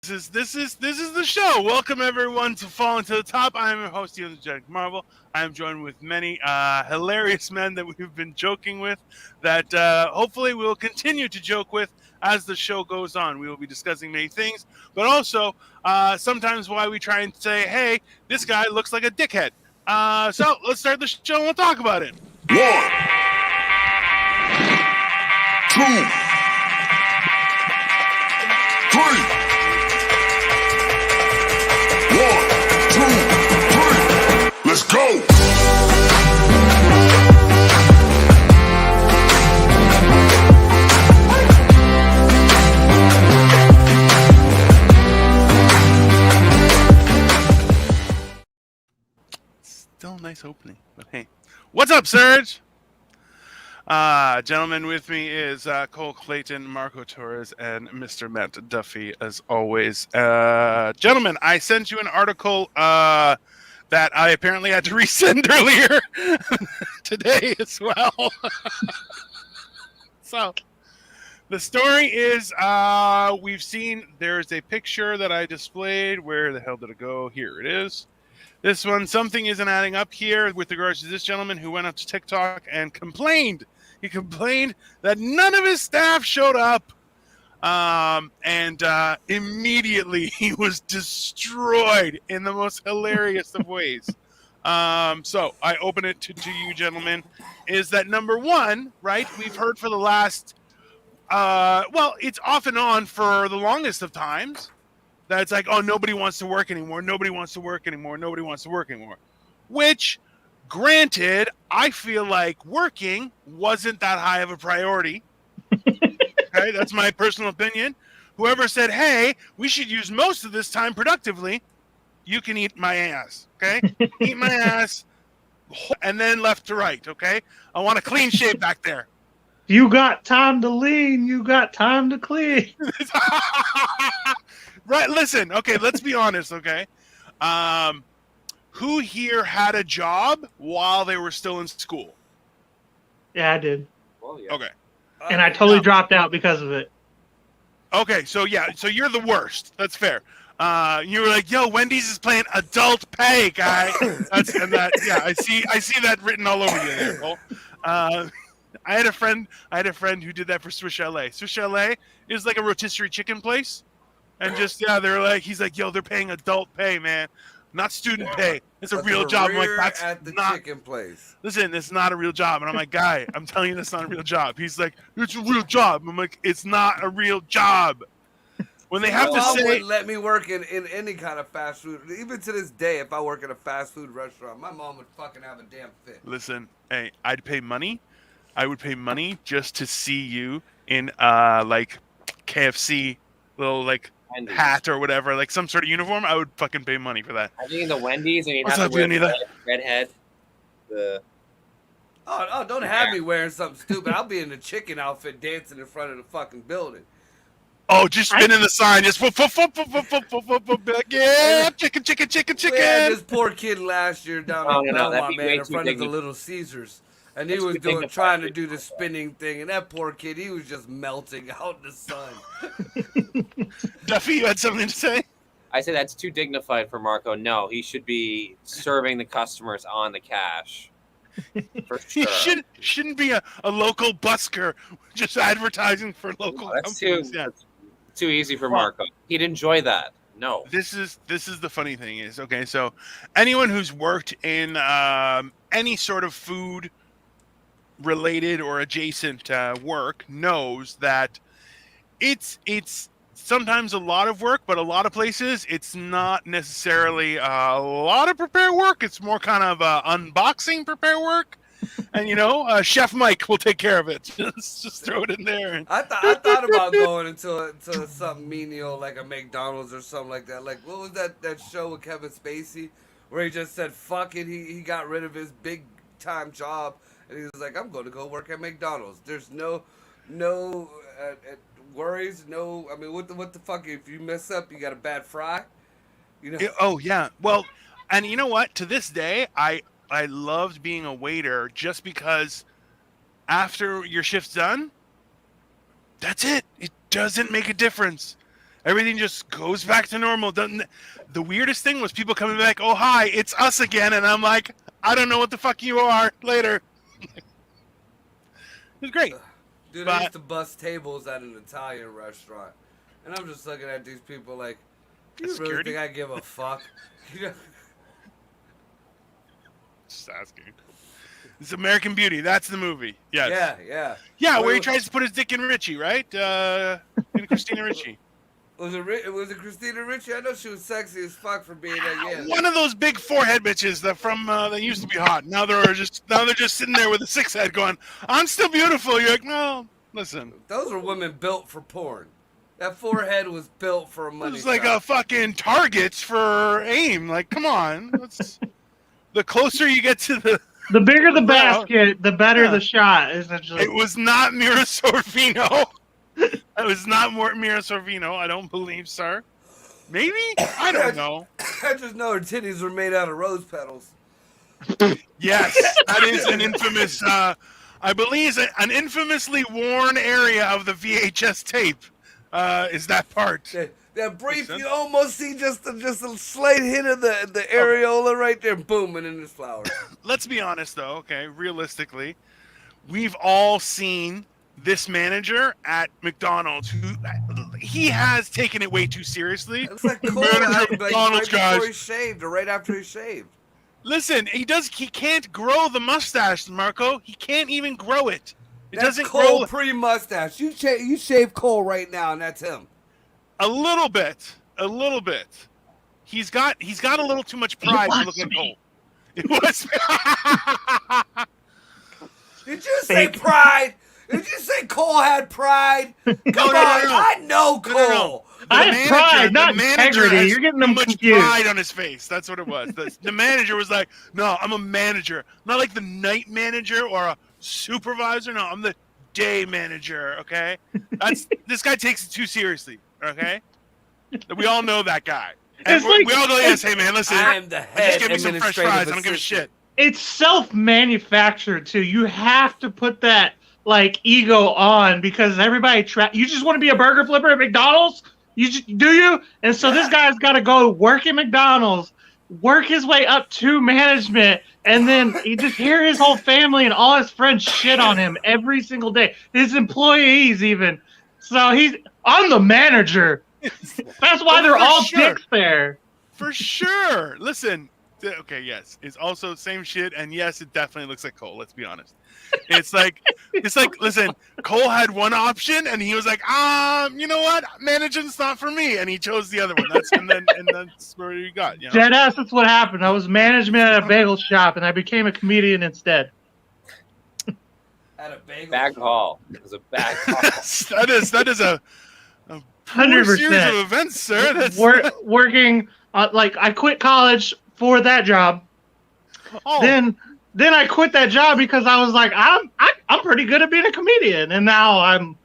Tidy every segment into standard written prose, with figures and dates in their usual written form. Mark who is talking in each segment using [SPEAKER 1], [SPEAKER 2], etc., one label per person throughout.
[SPEAKER 1] this is the show. Welcome everyone to Falling to the Top. I am your host, Ian the Jack Marvel. I am joined with many hilarious men that we've been joking with. That hopefully we will continue to joke with as the show goes on. We will be discussing many things, but also sometimes why we try and say, "Hey, this guy looks like a dickhead." So let's start the show and we'll talk about it.
[SPEAKER 2] 1, 2, 3. 1, 2, 3. Let's go.
[SPEAKER 1] Still a nice opening, but hey, what's up, Serge? Gentlemen, with me is Cole Clayton, Marco Torres, and Mr. Matt Duffy, as always. Gentlemen, I sent you an article that I apparently had to resend earlier today as well. So, the story is we've seen there's a picture that I displayed. Where the hell did it go? Here it is. This one, something isn't adding up here with regards to this gentleman who went up to TikTok and complained. He complained that none of his staff showed up. And immediately he was destroyed in the most hilarious of ways. So I open it to you, gentlemen. Is that number one, right? We've heard for the last, it's off and on for the longest of times. That it's like, oh, nobody wants to work anymore. Nobody wants to work anymore. Nobody wants to work anymore. Which, granted, I feel like working wasn't that high of a priority. Okay, that's my personal opinion. Whoever said, hey, we should use most of this time productively, you can eat my ass. Okay? Eat my ass. And then left to right. Okay? I want a clean shave back there.
[SPEAKER 3] You got time to lean. You got time to clean.
[SPEAKER 1] Right, listen, okay, let's be honest, okay? Who here had a job while they were still in school?
[SPEAKER 3] Yeah, I did.
[SPEAKER 4] Well, yeah.
[SPEAKER 1] Okay.
[SPEAKER 3] And I totally dropped out because of it.
[SPEAKER 1] Okay, so you're the worst. That's fair. You were like, yo, Wendy's is playing adult pay, guy. I see that written all over you there, Cole. I had a friend who did that for Swiss Chalet. Swiss Chalet is like a rotisserie chicken place. And they're like, he's like, yo, they're paying adult pay, man, not student pay. It's a real job. I'm like, that's
[SPEAKER 4] at the
[SPEAKER 1] not
[SPEAKER 4] chicken place.
[SPEAKER 1] Listen, it's not a real job. And I'm like, guy, I'm telling you, that's not a real job. He's like, it's a real job. I'm like, it's not a real job. When they have to
[SPEAKER 4] Mom
[SPEAKER 1] say,
[SPEAKER 4] wouldn't let me work in any kind of fast food. Even to this day, if I work in a fast food restaurant, my mom would fucking have a damn fit.
[SPEAKER 1] listen, hey, I'd pay money. I would pay money just to see you in like KFC little like
[SPEAKER 4] Wendy's.
[SPEAKER 1] hat or whatever, like some sort of uniform. I would fucking pay money for that.
[SPEAKER 5] I think in the Wendy's and you'd
[SPEAKER 1] What's
[SPEAKER 5] have
[SPEAKER 1] up,
[SPEAKER 5] to wear
[SPEAKER 1] Unita?
[SPEAKER 5] the red head.
[SPEAKER 4] Oh, don't have me wearing something stupid. I'll be in the chicken outfit dancing in front of the fucking building.
[SPEAKER 1] Oh, just spinning the sign, just like, yeah, chicken.
[SPEAKER 4] We had this poor kid last year down in
[SPEAKER 5] that'd
[SPEAKER 4] Belmont,
[SPEAKER 5] be
[SPEAKER 4] man,
[SPEAKER 5] way
[SPEAKER 4] in
[SPEAKER 5] too
[SPEAKER 4] front of the
[SPEAKER 5] dignified.
[SPEAKER 4] Little Caesars. And he
[SPEAKER 5] That's
[SPEAKER 4] was
[SPEAKER 5] too dignified.
[SPEAKER 4] trying to do the spinning thing, and that poor kid, he was just melting out in the sun.
[SPEAKER 1] Duffy, you had something to say?
[SPEAKER 5] I say that's too dignified for Marco. No, he should be serving the customers on the cash. For sure.
[SPEAKER 1] He shouldn't be a local busker just advertising for local
[SPEAKER 5] That's
[SPEAKER 1] companies. Yeah.
[SPEAKER 5] too easy for Marco. He'd enjoy that. No.
[SPEAKER 1] This is the funny thing is, okay, so anyone who's worked in any sort of food related or adjacent work knows that it's sometimes a lot of work, but a lot of places it's not necessarily a lot of prepare work. It's more kind of unboxing prepare work. And Chef Mike will take care of it. Just throw it in there. And...
[SPEAKER 4] I thought about going into something menial like a McDonald's or something like that. Like, what was that show with Kevin Spacey where he just said fuck it? He got rid of his big time job and he was like, I'm going to go work at McDonald's. There's no worries. No, I mean, what the fuck? If you mess up, you got a bad fry.
[SPEAKER 1] Oh yeah. Well, and you know what? To this day, I loved being a waiter just because after your shift's done, that's it. It doesn't make a difference. Everything just goes back to normal. The weirdest thing was people coming back, oh, hi, it's us again. And I'm like, I don't know what the fuck you are. Later. It was great.
[SPEAKER 4] Dude, I used to bust tables at an Italian restaurant. And I'm just looking at these people like, you really
[SPEAKER 1] Security?
[SPEAKER 4] think I give a fuck? You know?
[SPEAKER 1] Just asking. It's American Beauty. That's the movie. Yes.
[SPEAKER 4] Yeah.
[SPEAKER 1] Where he tries to put his dick in Richie, right? In Christina Ricci.
[SPEAKER 4] Was it Christina Ricci? I know she was sexy as fuck for being that young.
[SPEAKER 1] One of those big forehead bitches that used to be hot. Now they're just sitting there with a six head going, I'm still beautiful. You're like, no, listen.
[SPEAKER 4] Those are women built for porn. That forehead was built for a money
[SPEAKER 1] It's like
[SPEAKER 4] shot.
[SPEAKER 1] a fucking target for aim. Like, come on. The closer you get to
[SPEAKER 3] The bigger the
[SPEAKER 1] Wow.
[SPEAKER 3] basket, the better
[SPEAKER 1] Yeah.
[SPEAKER 3] the shot. Essentially,
[SPEAKER 1] it was not Mira Sorvino. It was not Mira Sorvino. I don't believe, sir. Maybe? I don't know.
[SPEAKER 4] I just know her titties were made out of rose petals.
[SPEAKER 1] Yes, that is an infamous, I believe an infamously worn area of the VHS tape, is that part.
[SPEAKER 4] That brief,
[SPEAKER 1] Makes sense.
[SPEAKER 4] you almost see just a slight hit of the areola right there, boom, and then there's flowers.
[SPEAKER 1] Let's be honest, though, okay, realistically, we've all seen this manager at McDonald's who he has taken it way too seriously.
[SPEAKER 4] It's like cool,
[SPEAKER 1] Manager of
[SPEAKER 4] like right
[SPEAKER 1] McDonald's,
[SPEAKER 4] before
[SPEAKER 1] guys.
[SPEAKER 4] he shaved or right after he shaved.
[SPEAKER 1] Listen, he can't grow the mustache, Marco. He can't even grow it. It
[SPEAKER 4] That's
[SPEAKER 1] doesn't
[SPEAKER 4] Cole
[SPEAKER 1] grow
[SPEAKER 4] pre-mustache. You shave Cole right now, and that's him.
[SPEAKER 1] a little bit. He's got a little too much pride to look like Cole. It was
[SPEAKER 4] Did you say pride? Did you say Cole had pride? Come on, I know Cole.
[SPEAKER 1] No.
[SPEAKER 3] I have pride, not integrity.
[SPEAKER 1] has
[SPEAKER 3] You're getting
[SPEAKER 1] too
[SPEAKER 3] them
[SPEAKER 1] much
[SPEAKER 3] confused.
[SPEAKER 1] pride on his face. That's what it was. The manager was like, "No, I'm a manager, not like the night manager or a supervisor. No, I'm the day manager." Okay, this guy takes it too seriously. Okay, we all know that guy. And
[SPEAKER 3] It's like-
[SPEAKER 1] we all go, "Yes, hey man, listen,
[SPEAKER 4] I'm the
[SPEAKER 1] just
[SPEAKER 4] head
[SPEAKER 1] give me some fresh
[SPEAKER 4] administrative
[SPEAKER 1] fries. I don't give a shit."
[SPEAKER 4] assistant.
[SPEAKER 3] It's self-manufactured too. You have to put that like ego on because everybody you just want to be a burger flipper at McDonald's. Do you? And so this guy's got to go work at McDonald's, work his way up to management, and then you just hear his whole family and all his friends shit on him every single day. His employees even. So I'm the manager. That's why they're
[SPEAKER 1] For
[SPEAKER 3] all
[SPEAKER 1] sure.
[SPEAKER 3] dicks there.
[SPEAKER 1] For sure. Listen. Okay, yes. It's also same shit, and yes, it definitely looks like Cole. Let's be honest. It's like, listen, Cole had one option, and he was like, you know what? Management's not for me, and he chose the other one. And that's where you got. You know?
[SPEAKER 3] Deadass, that's what happened. I was management at a bagel shop, and I became a comedian instead.
[SPEAKER 4] At a bagel.
[SPEAKER 5] Bag haul. It was a bag haul.
[SPEAKER 1] that is a
[SPEAKER 3] 100%.
[SPEAKER 1] series of events, sir. That's
[SPEAKER 3] Working, I quit college for that job.
[SPEAKER 1] oh,
[SPEAKER 3] Then I quit that job because I was like, I'm pretty good at being a comedian, and now I'm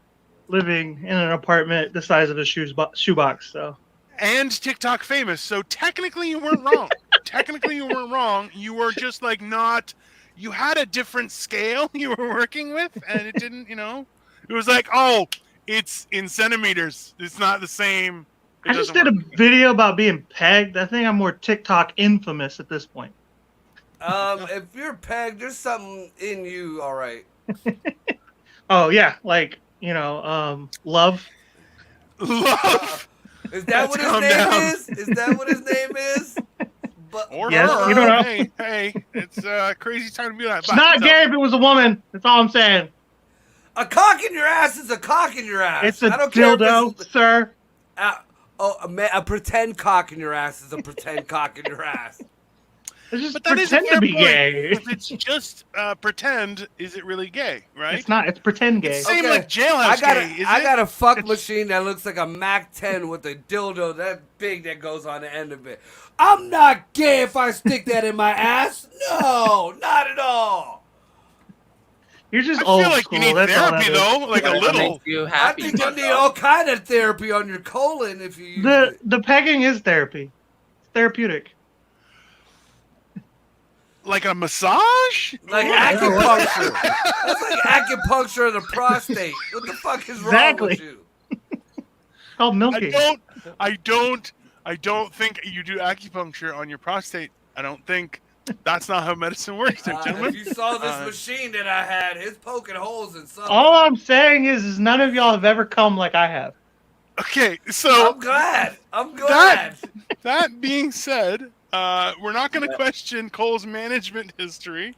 [SPEAKER 3] living in an apartment the size of a shoebox. So
[SPEAKER 1] and TikTok famous. So technically, you weren't wrong. You were just like not. You had a different scale you were working with, and it didn't. It was like, oh, it's in centimeters. It's not the same.
[SPEAKER 3] I just did a video about being pegged. I think I'm more TikTok infamous at this point.
[SPEAKER 4] If you're pegged, there's something in you, all right.
[SPEAKER 3] Oh yeah, love.
[SPEAKER 1] Love.
[SPEAKER 4] Is that what his
[SPEAKER 1] calm
[SPEAKER 4] name
[SPEAKER 1] down.
[SPEAKER 4] is? Is that what his name is? But
[SPEAKER 1] Or
[SPEAKER 3] Yes,
[SPEAKER 1] her.
[SPEAKER 3] you don't know.
[SPEAKER 1] Hey, it's a crazy time to be like.
[SPEAKER 3] It's not gay if it was a woman. That's all I'm saying.
[SPEAKER 4] a cock in your ass is a cock in your ass.
[SPEAKER 3] It's a
[SPEAKER 4] I don't care if
[SPEAKER 3] dildo,
[SPEAKER 4] it's-
[SPEAKER 3] sir.
[SPEAKER 4] a pretend cock in your ass is a pretend cock in your ass.
[SPEAKER 3] It's just
[SPEAKER 1] But that is a
[SPEAKER 3] pretend
[SPEAKER 1] fair
[SPEAKER 3] to be
[SPEAKER 1] point.
[SPEAKER 3] gay.
[SPEAKER 1] If it's just pretend, is it really gay? Right?
[SPEAKER 3] It's not. It's pretend gay.
[SPEAKER 1] Same
[SPEAKER 4] Okay.
[SPEAKER 1] like jailhouse gay.
[SPEAKER 4] I got a fuck machine that looks like a Mac 10 with a dildo that big that goes on the end of it. I'm not gay if I stick that in my ass. No, not at all.
[SPEAKER 3] You're just
[SPEAKER 1] I
[SPEAKER 3] old
[SPEAKER 1] feel like
[SPEAKER 3] school.
[SPEAKER 1] you need
[SPEAKER 3] That's all
[SPEAKER 1] therapy
[SPEAKER 3] that is.
[SPEAKER 1] though, like a
[SPEAKER 5] Whatever
[SPEAKER 1] little.
[SPEAKER 5] makes you
[SPEAKER 4] I
[SPEAKER 5] happy.
[SPEAKER 4] think you
[SPEAKER 5] but,
[SPEAKER 4] need all kind of therapy on your colon if you use it.
[SPEAKER 3] The pegging is therapy. It's therapeutic.
[SPEAKER 1] Like a massage?
[SPEAKER 4] Like
[SPEAKER 3] Yeah.
[SPEAKER 4] acupuncture. That's like acupuncture of the prostate. What the fuck is wrong
[SPEAKER 3] Exactly.
[SPEAKER 4] with you?
[SPEAKER 3] called milking.
[SPEAKER 1] I don't think you do acupuncture on your prostate. I don't think that's not how medicine works, gentlemen.
[SPEAKER 4] If you saw this machine that I had, it's poking holes in something.
[SPEAKER 3] All I'm saying is none of y'all have ever come like I have.
[SPEAKER 1] Okay, so
[SPEAKER 4] I'm glad. I'm glad.
[SPEAKER 1] That being said, we're not going to question Cole's management history.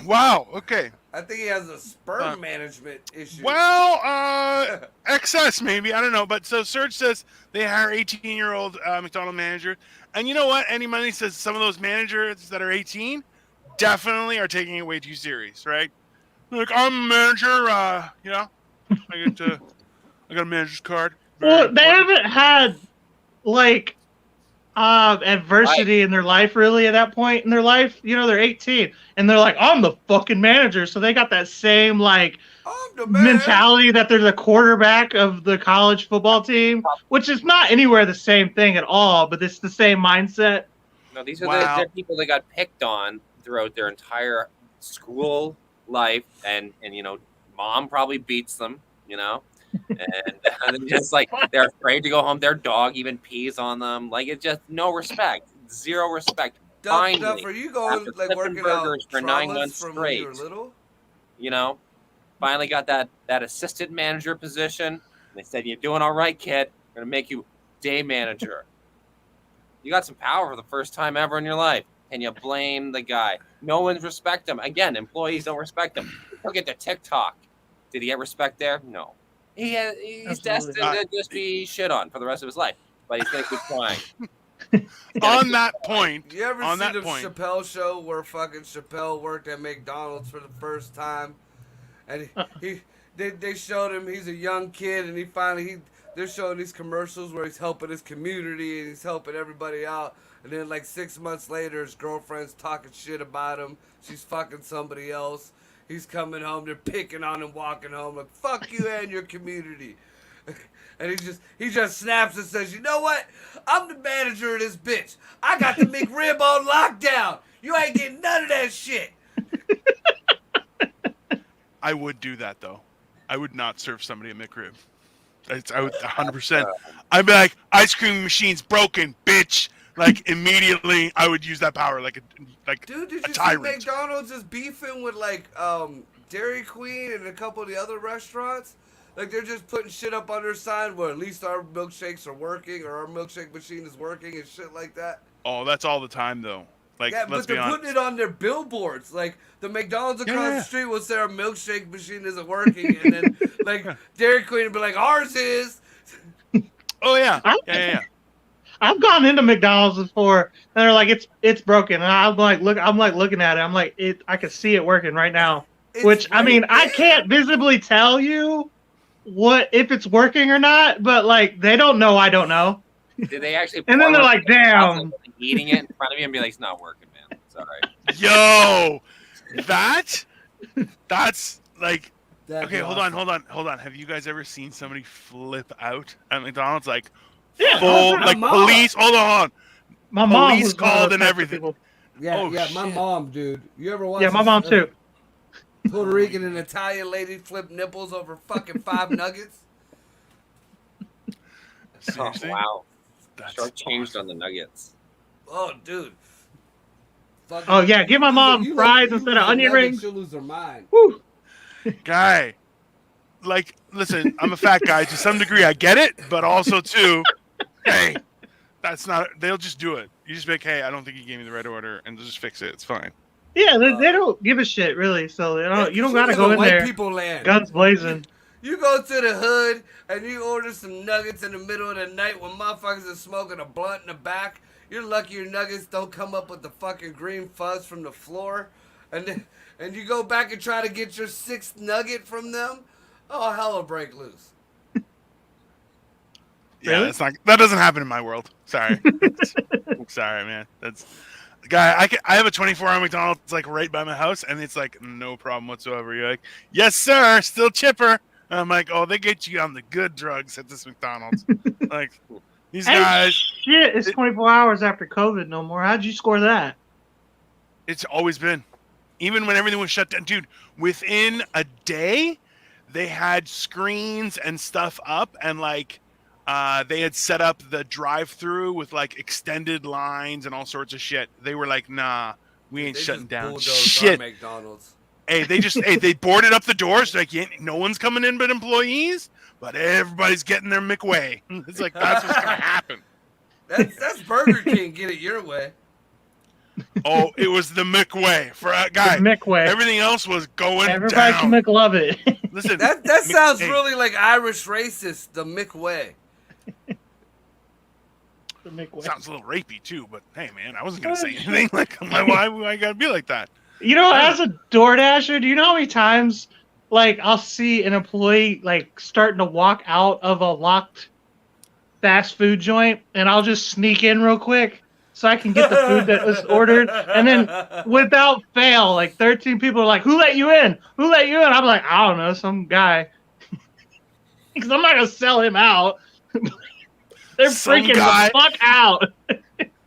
[SPEAKER 1] Wow. Okay.
[SPEAKER 4] I think he has a sperm management issue.
[SPEAKER 1] Well, excess maybe. I don't know. But so Serge says they hire 18-year-old McDonald manager, and you know what? Any money says some of those managers that are 18 definitely are taking it way too serious, right? Like, I'm a manager. You know, I got a manager's card.
[SPEAKER 3] Well, they haven't had like adversity in their life really at that point in their life. You know, they're 18 and they're like, I'm the fucking manager. So they got that same like mentality that they're the quarterback of the college football team, which is not anywhere the same thing at all, but it's the same mindset.
[SPEAKER 5] No, these are the people that got picked on throughout their entire school life, and you know, mom probably beats them, you know. And just like they're afraid to go home. Their dog even pees on them. Like, it's just no respect, zero respect. Finally,
[SPEAKER 4] are you going like working
[SPEAKER 5] burgers
[SPEAKER 4] out
[SPEAKER 5] for 9 months
[SPEAKER 4] from
[SPEAKER 5] straight?
[SPEAKER 4] When you were little?
[SPEAKER 5] You know, finally got that assistant manager position. And they said, "You're doing all right, kid. We're gonna make you day manager." You got some power for the first time ever in your life, and you blame the guy. No one's respect him. Again, employees don't respect him. Look at the TikTok. Did he get respect there? No. He's destined to just be shit on for the rest of his life, but he's going to keep trying.
[SPEAKER 1] On that point,
[SPEAKER 4] you ever see the Chappelle show where fucking Chappelle worked at McDonald's for the first time, and they showed him he's a young kid, and they're showing these commercials where he's helping his community and he's helping everybody out, and then like 6 months later, his girlfriend's talking shit about him. She's fucking somebody else. He's coming home, they're picking on him, walking home, like, fuck you and your community. And he just snaps and says, you know what? I'm the manager of this bitch. I got the McRib on lockdown. You ain't getting none of that shit.
[SPEAKER 1] I would do that, though. I would not serve somebody a McRib. I would 100%. I'd be like, ice cream machine's broken, bitch. Like, immediately, I would use that power like
[SPEAKER 4] Dude, did
[SPEAKER 1] a
[SPEAKER 4] you
[SPEAKER 1] tyrant.
[SPEAKER 4] see McDonald's is beefing with, like, Dairy Queen and a couple of the other restaurants? Like, they're just putting shit up on their sign where at least our milkshakes are working or our milkshake machine is working and shit like that.
[SPEAKER 1] Oh, that's all the time, though. Like,
[SPEAKER 4] yeah, but they're putting it on their billboards. Like, the McDonald's across the street will say our milkshake machine isn't working, and then, like, Dairy Queen will be like, ours is.
[SPEAKER 1] Oh, yeah. Yeah.
[SPEAKER 3] I've gone into McDonald's before, and they're like, "It's broken," and I'm like looking at it. I'm like, I can see it working right now. Which I mean, I can't visibly tell you if it's working or not, but like they don't know. I don't know.
[SPEAKER 5] Did they actually?
[SPEAKER 3] And then they're like, "Damn!"
[SPEAKER 5] Eating it in front of you and be like, "It's not working, man. It's all right."
[SPEAKER 1] Yo, that's like. Okay,
[SPEAKER 4] awesome.
[SPEAKER 1] hold on. Have you guys ever seen somebody flip out at McDonald's? Like,
[SPEAKER 3] yeah,
[SPEAKER 1] full, like police. Hold on.
[SPEAKER 3] My mom
[SPEAKER 1] police
[SPEAKER 3] was
[SPEAKER 1] called and everything.
[SPEAKER 3] People.
[SPEAKER 4] Yeah, my mom, dude. You ever watch?
[SPEAKER 3] Yeah, my mom too.
[SPEAKER 4] Puerto Rican and Italian lady flip nipples over fucking 5 nuggets.
[SPEAKER 1] Seriously?
[SPEAKER 5] Oh, wow.
[SPEAKER 1] That's
[SPEAKER 5] Short changed
[SPEAKER 1] awesome.
[SPEAKER 5] on the nuggets.
[SPEAKER 4] Oh, dude. Fucking,
[SPEAKER 3] Oh yeah, give my mom fries instead of onion rings.
[SPEAKER 4] She'll lose her mind.
[SPEAKER 3] Woo.
[SPEAKER 1] Guy, like, listen, I'm a fat guy to some degree. I get it, but also too, hey, that's not. They'll just do it. You just be like, hey, I don't think you gave me the right order, and they'll just fix it. It's fine.
[SPEAKER 3] Yeah, they don't give a shit really. So you don't gotta go in
[SPEAKER 4] white
[SPEAKER 3] there.
[SPEAKER 4] People land.
[SPEAKER 3] Guns blazing.
[SPEAKER 4] You go to the hood and you order some nuggets in the middle of the night when motherfuckers are smoking a blunt in the back. You're lucky your nuggets don't come up with the fucking green fuzz from the floor. And you go back and try to get your 6th nugget from them. Oh, hell will break loose.
[SPEAKER 1] Yeah,
[SPEAKER 3] Really?
[SPEAKER 1] that doesn't happen in my world. Sorry. Sorry, man. That's guy. I have a 24-hour McDonald's like right by my house, and it's like no problem whatsoever. You're like, yes, sir, still chipper. And I'm like, oh, they get you on the good drugs at this McDonald's. Like these guys.
[SPEAKER 3] Shit, it's 24 hours after COVID no more. How'd you score that?
[SPEAKER 1] It's always been, even when everything was shut down, dude. Within a day, they had screens and stuff up, and like they had set up the drive-through with like extended lines and all sorts of shit. They were like, nah, we ain't
[SPEAKER 4] They
[SPEAKER 1] shutting
[SPEAKER 4] just
[SPEAKER 1] down
[SPEAKER 4] bulldozed our
[SPEAKER 1] shit.
[SPEAKER 4] McDonald's.
[SPEAKER 1] Hey, they boarded up the doors. Like, no one's coming in but employees, but everybody's getting their McWay. It's like, that's what's gonna happen.
[SPEAKER 4] That's Burger King. Get it your way.
[SPEAKER 1] Oh, it was the McWay for a guy.
[SPEAKER 3] The McWay.
[SPEAKER 1] Everything else was going
[SPEAKER 3] Everybody
[SPEAKER 1] down.
[SPEAKER 3] can McLove it.
[SPEAKER 1] Listen,
[SPEAKER 4] That sounds
[SPEAKER 1] hey,
[SPEAKER 4] really like Irish racist. The McWay.
[SPEAKER 3] The McWay.
[SPEAKER 1] sounds a little rapey too, but hey, man, I wasn't gonna say anything. Like, why I gotta be like that?
[SPEAKER 3] You know, as a DoorDasher, do you know how many times, like, I'll see an employee, like, starting to walk out of a locked fast food joint, and I'll just sneak in real quick so I can get the food that was ordered, and then, without fail, like, 13 people are like, who let you in? Who let you in? I'm like, I don't know, some guy. Because I'm not going to sell him out. They're
[SPEAKER 1] Some
[SPEAKER 3] freaking
[SPEAKER 1] guy.
[SPEAKER 3] the fuck out.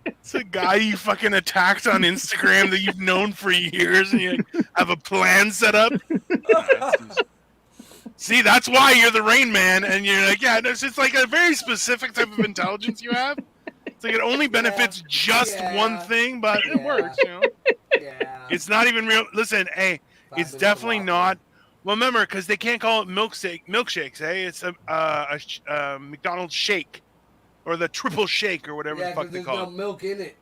[SPEAKER 1] It's a guy you fucking attacked on Instagram that you've known for years, and you like, have a plan set up. See, that's why you're the Rain Man, and you're like, yeah, it's just like a very specific type of intelligence you have. It's like it only benefits just one thing, but it works, you know.
[SPEAKER 4] Yeah.
[SPEAKER 1] It's not even real. Listen, hey, it's definitely not. Well, remember, because they can't call it milkshakes. Hey, it's a McDonald's shake, or the triple shake, or whatever the fuck they
[SPEAKER 4] there's
[SPEAKER 1] call
[SPEAKER 4] no
[SPEAKER 1] it.
[SPEAKER 4] milk in it.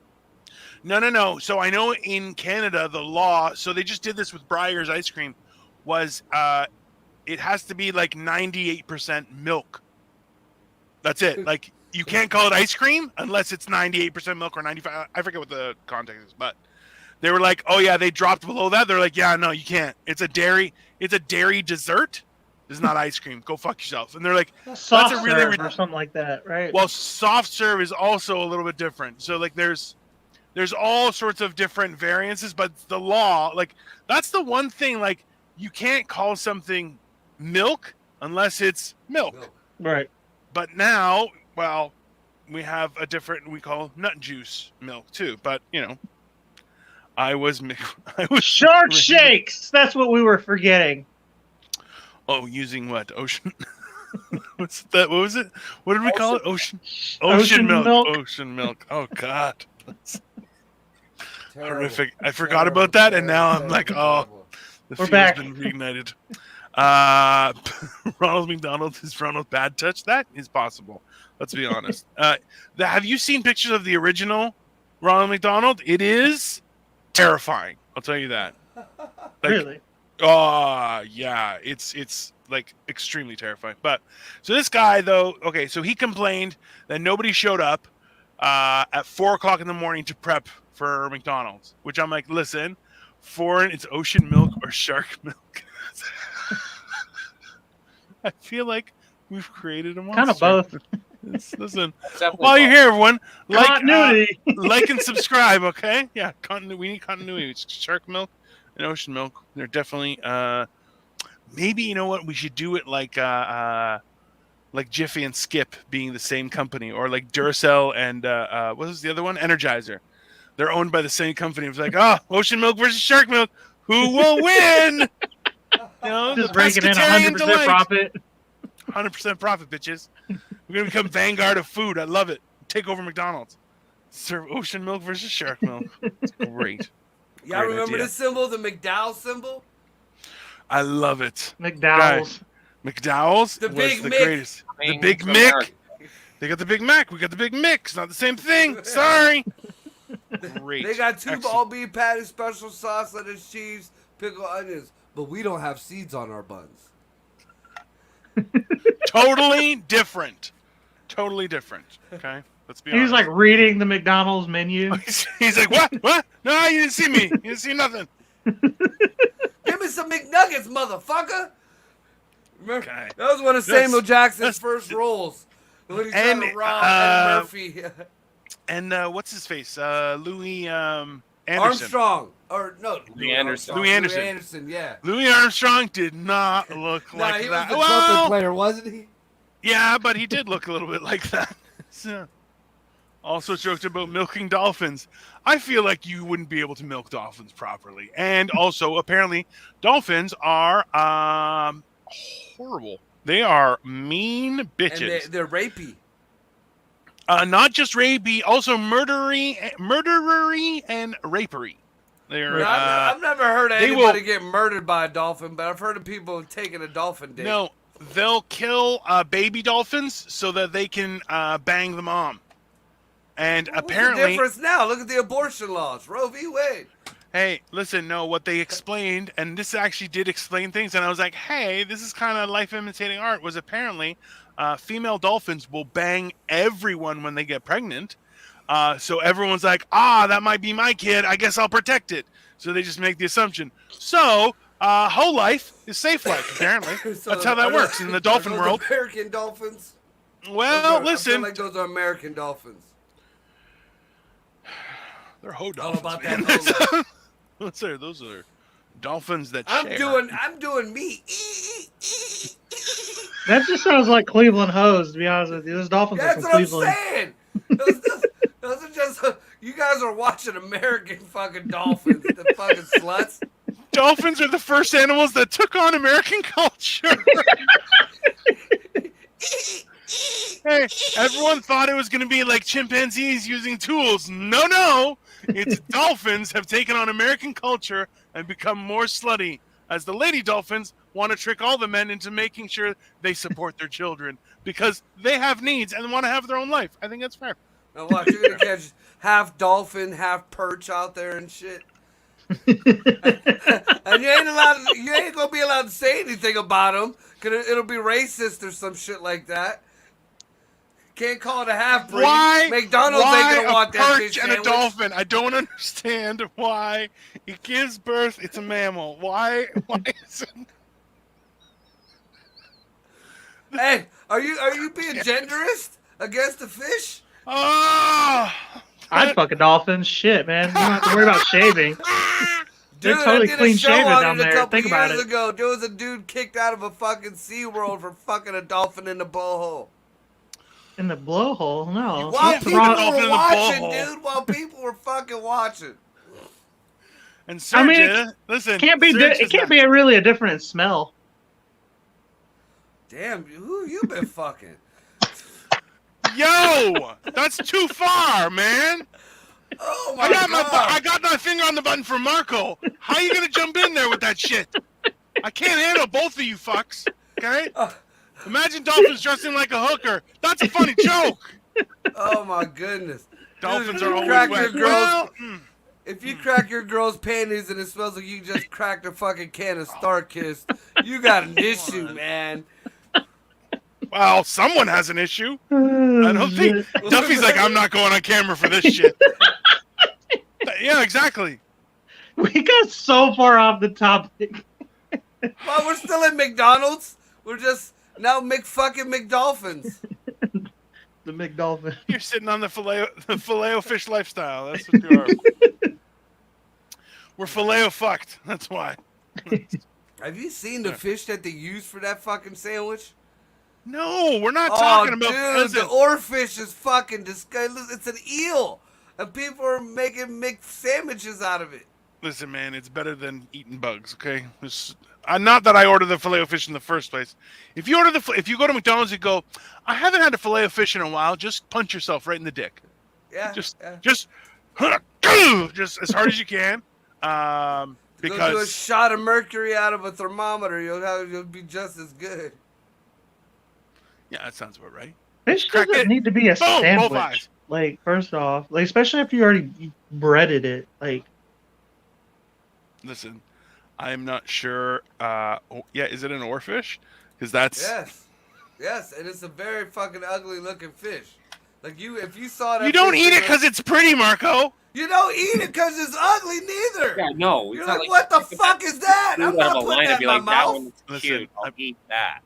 [SPEAKER 1] No. So I know in Canada the law. So they just did this with Breyer's ice cream. Was it has to be like 98% milk. That's it. Like you can't call it ice cream unless it's 98% milk or 95. I forget what the context is, but they were like, oh yeah, they dropped below that. They're like, yeah, no, you can't. It's a dairy dessert. It's not ice cream. Go fuck yourself. And they're like,
[SPEAKER 3] Soft
[SPEAKER 1] that's a really
[SPEAKER 3] serve or something like that, right?
[SPEAKER 1] well, soft serve is also a little bit different. So like there's all sorts of different variances, but the law, like that's the one thing, like you can't call something milk unless it's milk.
[SPEAKER 3] Right.
[SPEAKER 1] But now, well, we have a different, we call nut juice milk too. But you know, I was
[SPEAKER 3] Shark shakes. That's what we were forgetting.
[SPEAKER 1] Oh, using what? Ocean? What's that? What was it? What did we call it? Ocean milk. Ocean milk. Oh God. Horrific. I forgot about that, and now I'm like, oh, the
[SPEAKER 3] We're
[SPEAKER 1] feel's
[SPEAKER 3] back.
[SPEAKER 1] been reignited. Ronald McDonald is Ronald Bad Touch. That is possible. Let's be honest. Have you seen pictures of the original Ronald McDonald? It is terrifying. I'll tell you that. Like,
[SPEAKER 3] Really?
[SPEAKER 1] oh yeah, it's like extremely terrifying. But so this guy though, okay, so he complained that nobody showed up at 4:00 in the morning to prep for McDonald's, which I'm like, listen, foreign, it's ocean milk or shark milk. I feel like we've created a monster.
[SPEAKER 3] Kind of both.
[SPEAKER 1] Listen,
[SPEAKER 5] Definitely
[SPEAKER 1] while you're here, everyone,
[SPEAKER 3] Continuity.
[SPEAKER 1] like and subscribe, okay? Yeah, we need continuity. It's shark milk and ocean milk. They're definitely maybe you know what, we should do it like Jiffy and Skip being the same company, or like Duracell and what was the other one? Energizer. They're owned by the same company. It's like, oh, ocean milk versus shark milk. Who will win? You know,
[SPEAKER 3] Just
[SPEAKER 1] the
[SPEAKER 3] raking in
[SPEAKER 1] pescatarian
[SPEAKER 3] 100%
[SPEAKER 1] delight.
[SPEAKER 3] profit.
[SPEAKER 1] 100% profit, bitches. We're gonna become vanguard of food. I love it. Take over McDonald's. Serve ocean milk versus shark milk. It's great.
[SPEAKER 4] Y'all
[SPEAKER 1] Great
[SPEAKER 4] remember
[SPEAKER 1] idea.
[SPEAKER 4] the symbol, the McDowell symbol?
[SPEAKER 1] I love it.
[SPEAKER 3] McDowell's.
[SPEAKER 1] McDowell's
[SPEAKER 4] The
[SPEAKER 1] was
[SPEAKER 4] Big
[SPEAKER 1] the
[SPEAKER 4] Mick.
[SPEAKER 1] greatest. The
[SPEAKER 5] Main
[SPEAKER 1] Big
[SPEAKER 5] to
[SPEAKER 1] Mick.
[SPEAKER 5] America.
[SPEAKER 1] They got the Big Mac. We got the Big Mick. It's not the same thing. Sorry. Great.
[SPEAKER 4] They got two
[SPEAKER 1] Excellent.
[SPEAKER 4] ball beef patties, special sauce, lettuce, cheese, pickled onions, but we don't have seeds on our buns.
[SPEAKER 1] Totally different. Totally different. Okay, let's be honest.
[SPEAKER 3] He's like reading the McDonald's menu.
[SPEAKER 1] He's like, what? What? No, you didn't see me. You didn't see nothing.
[SPEAKER 4] Give me some McNuggets, motherfucker! Remember,
[SPEAKER 1] Okay.
[SPEAKER 4] that was one of
[SPEAKER 1] That's-
[SPEAKER 4] Samuel Jackson's
[SPEAKER 1] that's-
[SPEAKER 4] first roles. When he
[SPEAKER 1] And,
[SPEAKER 4] tried to rob Eddie Murphy.
[SPEAKER 1] And what's his face? Louis Anderson.
[SPEAKER 4] Armstrong. Or, no.
[SPEAKER 5] Louis Anderson.
[SPEAKER 1] Louis Anderson.
[SPEAKER 4] Louis Anderson, yeah.
[SPEAKER 1] Louis Armstrong did not look
[SPEAKER 4] Nah,
[SPEAKER 1] like
[SPEAKER 4] he
[SPEAKER 1] that.
[SPEAKER 4] was the
[SPEAKER 1] Well,
[SPEAKER 4] trumpet player, wasn't he?
[SPEAKER 1] yeah, but he did look a little bit like that. So, also joked about milking dolphins. I feel like you wouldn't be able to milk dolphins properly. And also, apparently, dolphins are horrible. They are mean
[SPEAKER 4] And
[SPEAKER 1] bitches.
[SPEAKER 4] they're rapey.
[SPEAKER 1] Not just rapey, also murdery, and rapery. They're
[SPEAKER 4] I've never heard of
[SPEAKER 1] they
[SPEAKER 4] anybody
[SPEAKER 1] will-
[SPEAKER 4] get murdered by a dolphin, but I've heard of people taking a dolphin date.
[SPEAKER 1] no, they'll kill baby dolphins so that they can bang the mom. And
[SPEAKER 4] What's
[SPEAKER 1] apparently,
[SPEAKER 4] the difference now? Look at the abortion laws. Roe v. Wade.
[SPEAKER 1] hey, listen, no, what they explained, and this actually did explain things, and I was like, hey, this is kind of life imitating art, was apparently female dolphins will bang everyone when they get pregnant. So everyone's like, that might be my kid. I guess I'll protect it. So they just make the assumption. So whole life is safe life, apparently.
[SPEAKER 4] So
[SPEAKER 1] That's how that works in the dolphin
[SPEAKER 4] are those
[SPEAKER 1] world.
[SPEAKER 4] American dolphins.
[SPEAKER 1] Well,
[SPEAKER 4] I feel
[SPEAKER 1] listen,
[SPEAKER 4] like those are American dolphins.
[SPEAKER 1] they're hoe
[SPEAKER 4] All
[SPEAKER 1] dolphins.
[SPEAKER 4] about
[SPEAKER 1] Man.
[SPEAKER 4] that.
[SPEAKER 1] Those are dolphins that
[SPEAKER 4] I'm
[SPEAKER 1] share.
[SPEAKER 4] doing me.
[SPEAKER 3] That just sounds like Cleveland hoes, to be honest with you. Those Dolphins are
[SPEAKER 4] That's
[SPEAKER 3] from
[SPEAKER 4] what I'm
[SPEAKER 3] Cleveland.
[SPEAKER 4] saying. Those are just you guys are watching American fucking dolphins, the fucking sluts.
[SPEAKER 1] Dolphins are the first animals that took on American culture. Hey, everyone thought it was going to be like chimpanzees using tools. No. It's dolphins have taken on American culture and become more slutty, as the lady dolphins want to trick all the men into making sure they support their children because they have needs and want to have their own life. I think that's fair.
[SPEAKER 4] Now watch, you're gonna catch half dolphin, half perch out there and shit. And you ain't gonna be allowed to say anything about them, cause it'll be racist or some shit like that. Can't call it a half breed.
[SPEAKER 1] Why?
[SPEAKER 4] McDonald's
[SPEAKER 1] why
[SPEAKER 4] ain't gonna want
[SPEAKER 1] a
[SPEAKER 4] that
[SPEAKER 1] perch
[SPEAKER 4] fish
[SPEAKER 1] and a
[SPEAKER 4] sandwich.
[SPEAKER 1] dolphin? I don't understand why it gives birth. It's a mammal. Why is it?
[SPEAKER 4] Hey, are you being genderist against the fish?
[SPEAKER 1] Oh,
[SPEAKER 3] I'd fuck a dolphin. Shit, man. You don't have to worry about shaving. They're
[SPEAKER 4] Dude,
[SPEAKER 3] totally
[SPEAKER 4] I did
[SPEAKER 3] clean
[SPEAKER 4] a show
[SPEAKER 3] shaven
[SPEAKER 4] on
[SPEAKER 3] down
[SPEAKER 4] it a
[SPEAKER 3] there.
[SPEAKER 4] couple
[SPEAKER 3] Think about
[SPEAKER 4] years
[SPEAKER 3] it.
[SPEAKER 4] ago. There was a dude kicked out of a fucking SeaWorld for fucking a dolphin in the blowhole.
[SPEAKER 3] In the blowhole? No.
[SPEAKER 4] While
[SPEAKER 1] can't
[SPEAKER 4] people
[SPEAKER 1] put a dolphin in
[SPEAKER 4] were
[SPEAKER 1] the
[SPEAKER 4] watching,
[SPEAKER 1] blowhole.
[SPEAKER 4] dude. While people were fucking watching.
[SPEAKER 1] and
[SPEAKER 3] I mean,
[SPEAKER 1] Serge, listen,
[SPEAKER 3] Can't be.
[SPEAKER 1] Serge
[SPEAKER 3] It
[SPEAKER 1] is
[SPEAKER 3] can't
[SPEAKER 1] not-
[SPEAKER 3] be really a different smell.
[SPEAKER 4] Damn, who you been fucking?
[SPEAKER 1] Yo, that's too far, man.
[SPEAKER 4] Oh my
[SPEAKER 1] I
[SPEAKER 4] god.
[SPEAKER 1] got my finger on the button for Marco. How you gonna jump in there with that shit? I can't handle both of you fucks. Okay? Imagine dolphins dressing like a hooker. That's a funny joke.
[SPEAKER 4] Oh my goodness.
[SPEAKER 1] Dolphins
[SPEAKER 4] Dude,
[SPEAKER 1] are
[SPEAKER 4] if you
[SPEAKER 1] always
[SPEAKER 4] crack
[SPEAKER 1] wet.
[SPEAKER 4] your girls,
[SPEAKER 1] Well,
[SPEAKER 4] if you crack your girl's panties and it smells like you just cracked a fucking can of Starkist, you got an issue, man.
[SPEAKER 1] well, someone has an issue. I
[SPEAKER 3] I
[SPEAKER 1] don't think Duffy's like, I'm not going on camera for this shit. Yeah, exactly.
[SPEAKER 3] We got so far off the topic.
[SPEAKER 4] Well, we're still at McDonald's. We're just now McFucking McDolphins.
[SPEAKER 3] The McDolphin.
[SPEAKER 1] You're sitting on the filet fish lifestyle. That's what you are. We're filet fucked. That's why.
[SPEAKER 4] Have you seen the fish that they use for that fucking sandwich?
[SPEAKER 1] No, we're not talking about.
[SPEAKER 4] Dude,
[SPEAKER 1] Listen,
[SPEAKER 4] the oarfish is fucking disgusting. It's an eel, and people are making sandwiches out of it.
[SPEAKER 1] listen, man, it's better than eating bugs. Okay, not that I ordered the filet of fish in the first place. If you go to McDonald's, you go, I haven't had a filet of fish in a while. Just punch yourself right in the dick.
[SPEAKER 4] Yeah,
[SPEAKER 1] Just
[SPEAKER 4] yeah.
[SPEAKER 1] just as hard as you can.
[SPEAKER 4] Go do a
[SPEAKER 1] Because
[SPEAKER 4] shot of mercury out of a thermometer. You'll be just as good.
[SPEAKER 1] yeah, that sounds about right.
[SPEAKER 3] Fish
[SPEAKER 1] Crack
[SPEAKER 3] doesn't
[SPEAKER 1] it.
[SPEAKER 3] need to be a
[SPEAKER 1] Boom, both
[SPEAKER 3] sandwich.
[SPEAKER 1] eyes.
[SPEAKER 3] Like, first off, like especially if you already breaded it. Like,
[SPEAKER 1] Listen, I'm not sure. Is it an oarfish? Because that's
[SPEAKER 4] Yes, and it's a very fucking ugly looking fish. Like if you saw that,
[SPEAKER 1] you don't
[SPEAKER 4] fish
[SPEAKER 1] eat it
[SPEAKER 4] in
[SPEAKER 1] because it's pretty, Marco.
[SPEAKER 4] you don't eat it because it's ugly neither.
[SPEAKER 5] Yeah, no.
[SPEAKER 4] You're
[SPEAKER 5] It's not
[SPEAKER 4] like, what the fuck is that?
[SPEAKER 5] You
[SPEAKER 4] I'm
[SPEAKER 5] would have
[SPEAKER 4] not
[SPEAKER 5] a
[SPEAKER 4] putting
[SPEAKER 5] line
[SPEAKER 4] that
[SPEAKER 5] and be
[SPEAKER 4] in my
[SPEAKER 5] like, that
[SPEAKER 4] mouth.
[SPEAKER 5] one's
[SPEAKER 1] Listen,
[SPEAKER 5] cute. I'll eat that.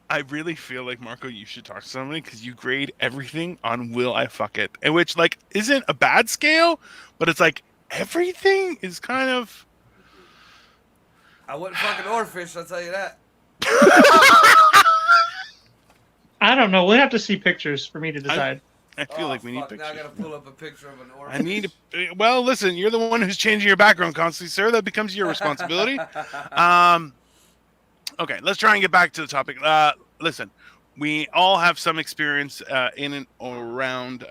[SPEAKER 1] I really feel like, Marco, you should talk to somebody because you grade everything on will I fuck it, and which like isn't a bad scale, but it's like everything is kind of.
[SPEAKER 4] I wouldn't fucking oarfish, I'll tell you that.
[SPEAKER 3] I don't know. We'll have to see pictures for me to decide.
[SPEAKER 1] I feel like we need
[SPEAKER 4] fuck, now I
[SPEAKER 1] pictures.
[SPEAKER 4] gotta pull up a picture of an oarfish.
[SPEAKER 1] I need. Well, listen, you're the one who's changing your background constantly, sir. That becomes your responsibility. Okay, let's try and get back to the topic. Listen, we all have some experience in and around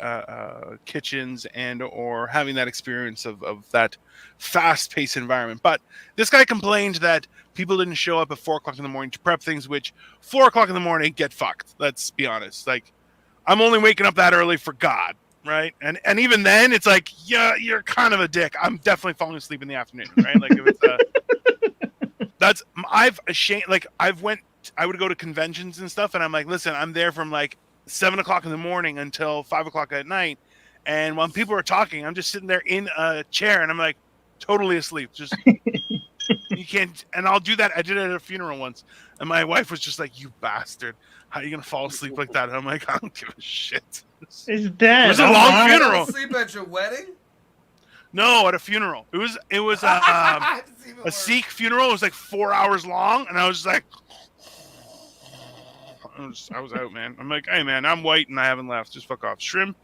[SPEAKER 1] kitchens and or having that experience of that fast-paced environment. But this guy complained that people didn't show up at 4 o'clock in the morning to prep things, which 4 o'clock in the morning get fucked. Let's be honest. Like, I'm only waking up that early for God, right? And even then, it's like, yeah, you're kind of a dick. I'm definitely falling asleep in the afternoon, right? Like if it's I would go to conventions and stuff, and I'm like, listen, I'm there from like 7 o'clock in the morning until 5 o'clock at night, and when people are talking, I'm just sitting there in a chair, and I'm like totally asleep. Just you can't, and I'll do that. I did it at a funeral once, and my wife was just like, "You bastard, how are you gonna fall asleep like that?" And I'm like, I don't give a shit.
[SPEAKER 3] He's dead.
[SPEAKER 1] It was a long
[SPEAKER 4] You
[SPEAKER 1] funeral.
[SPEAKER 4] fell asleep at your wedding?
[SPEAKER 1] No, at a funeral. It was a Sikh funeral. It was like 4 hours long, and I was just like, I was out, man. I'm like, hey, man, I'm white and I haven't left. Just fuck off. Shrimp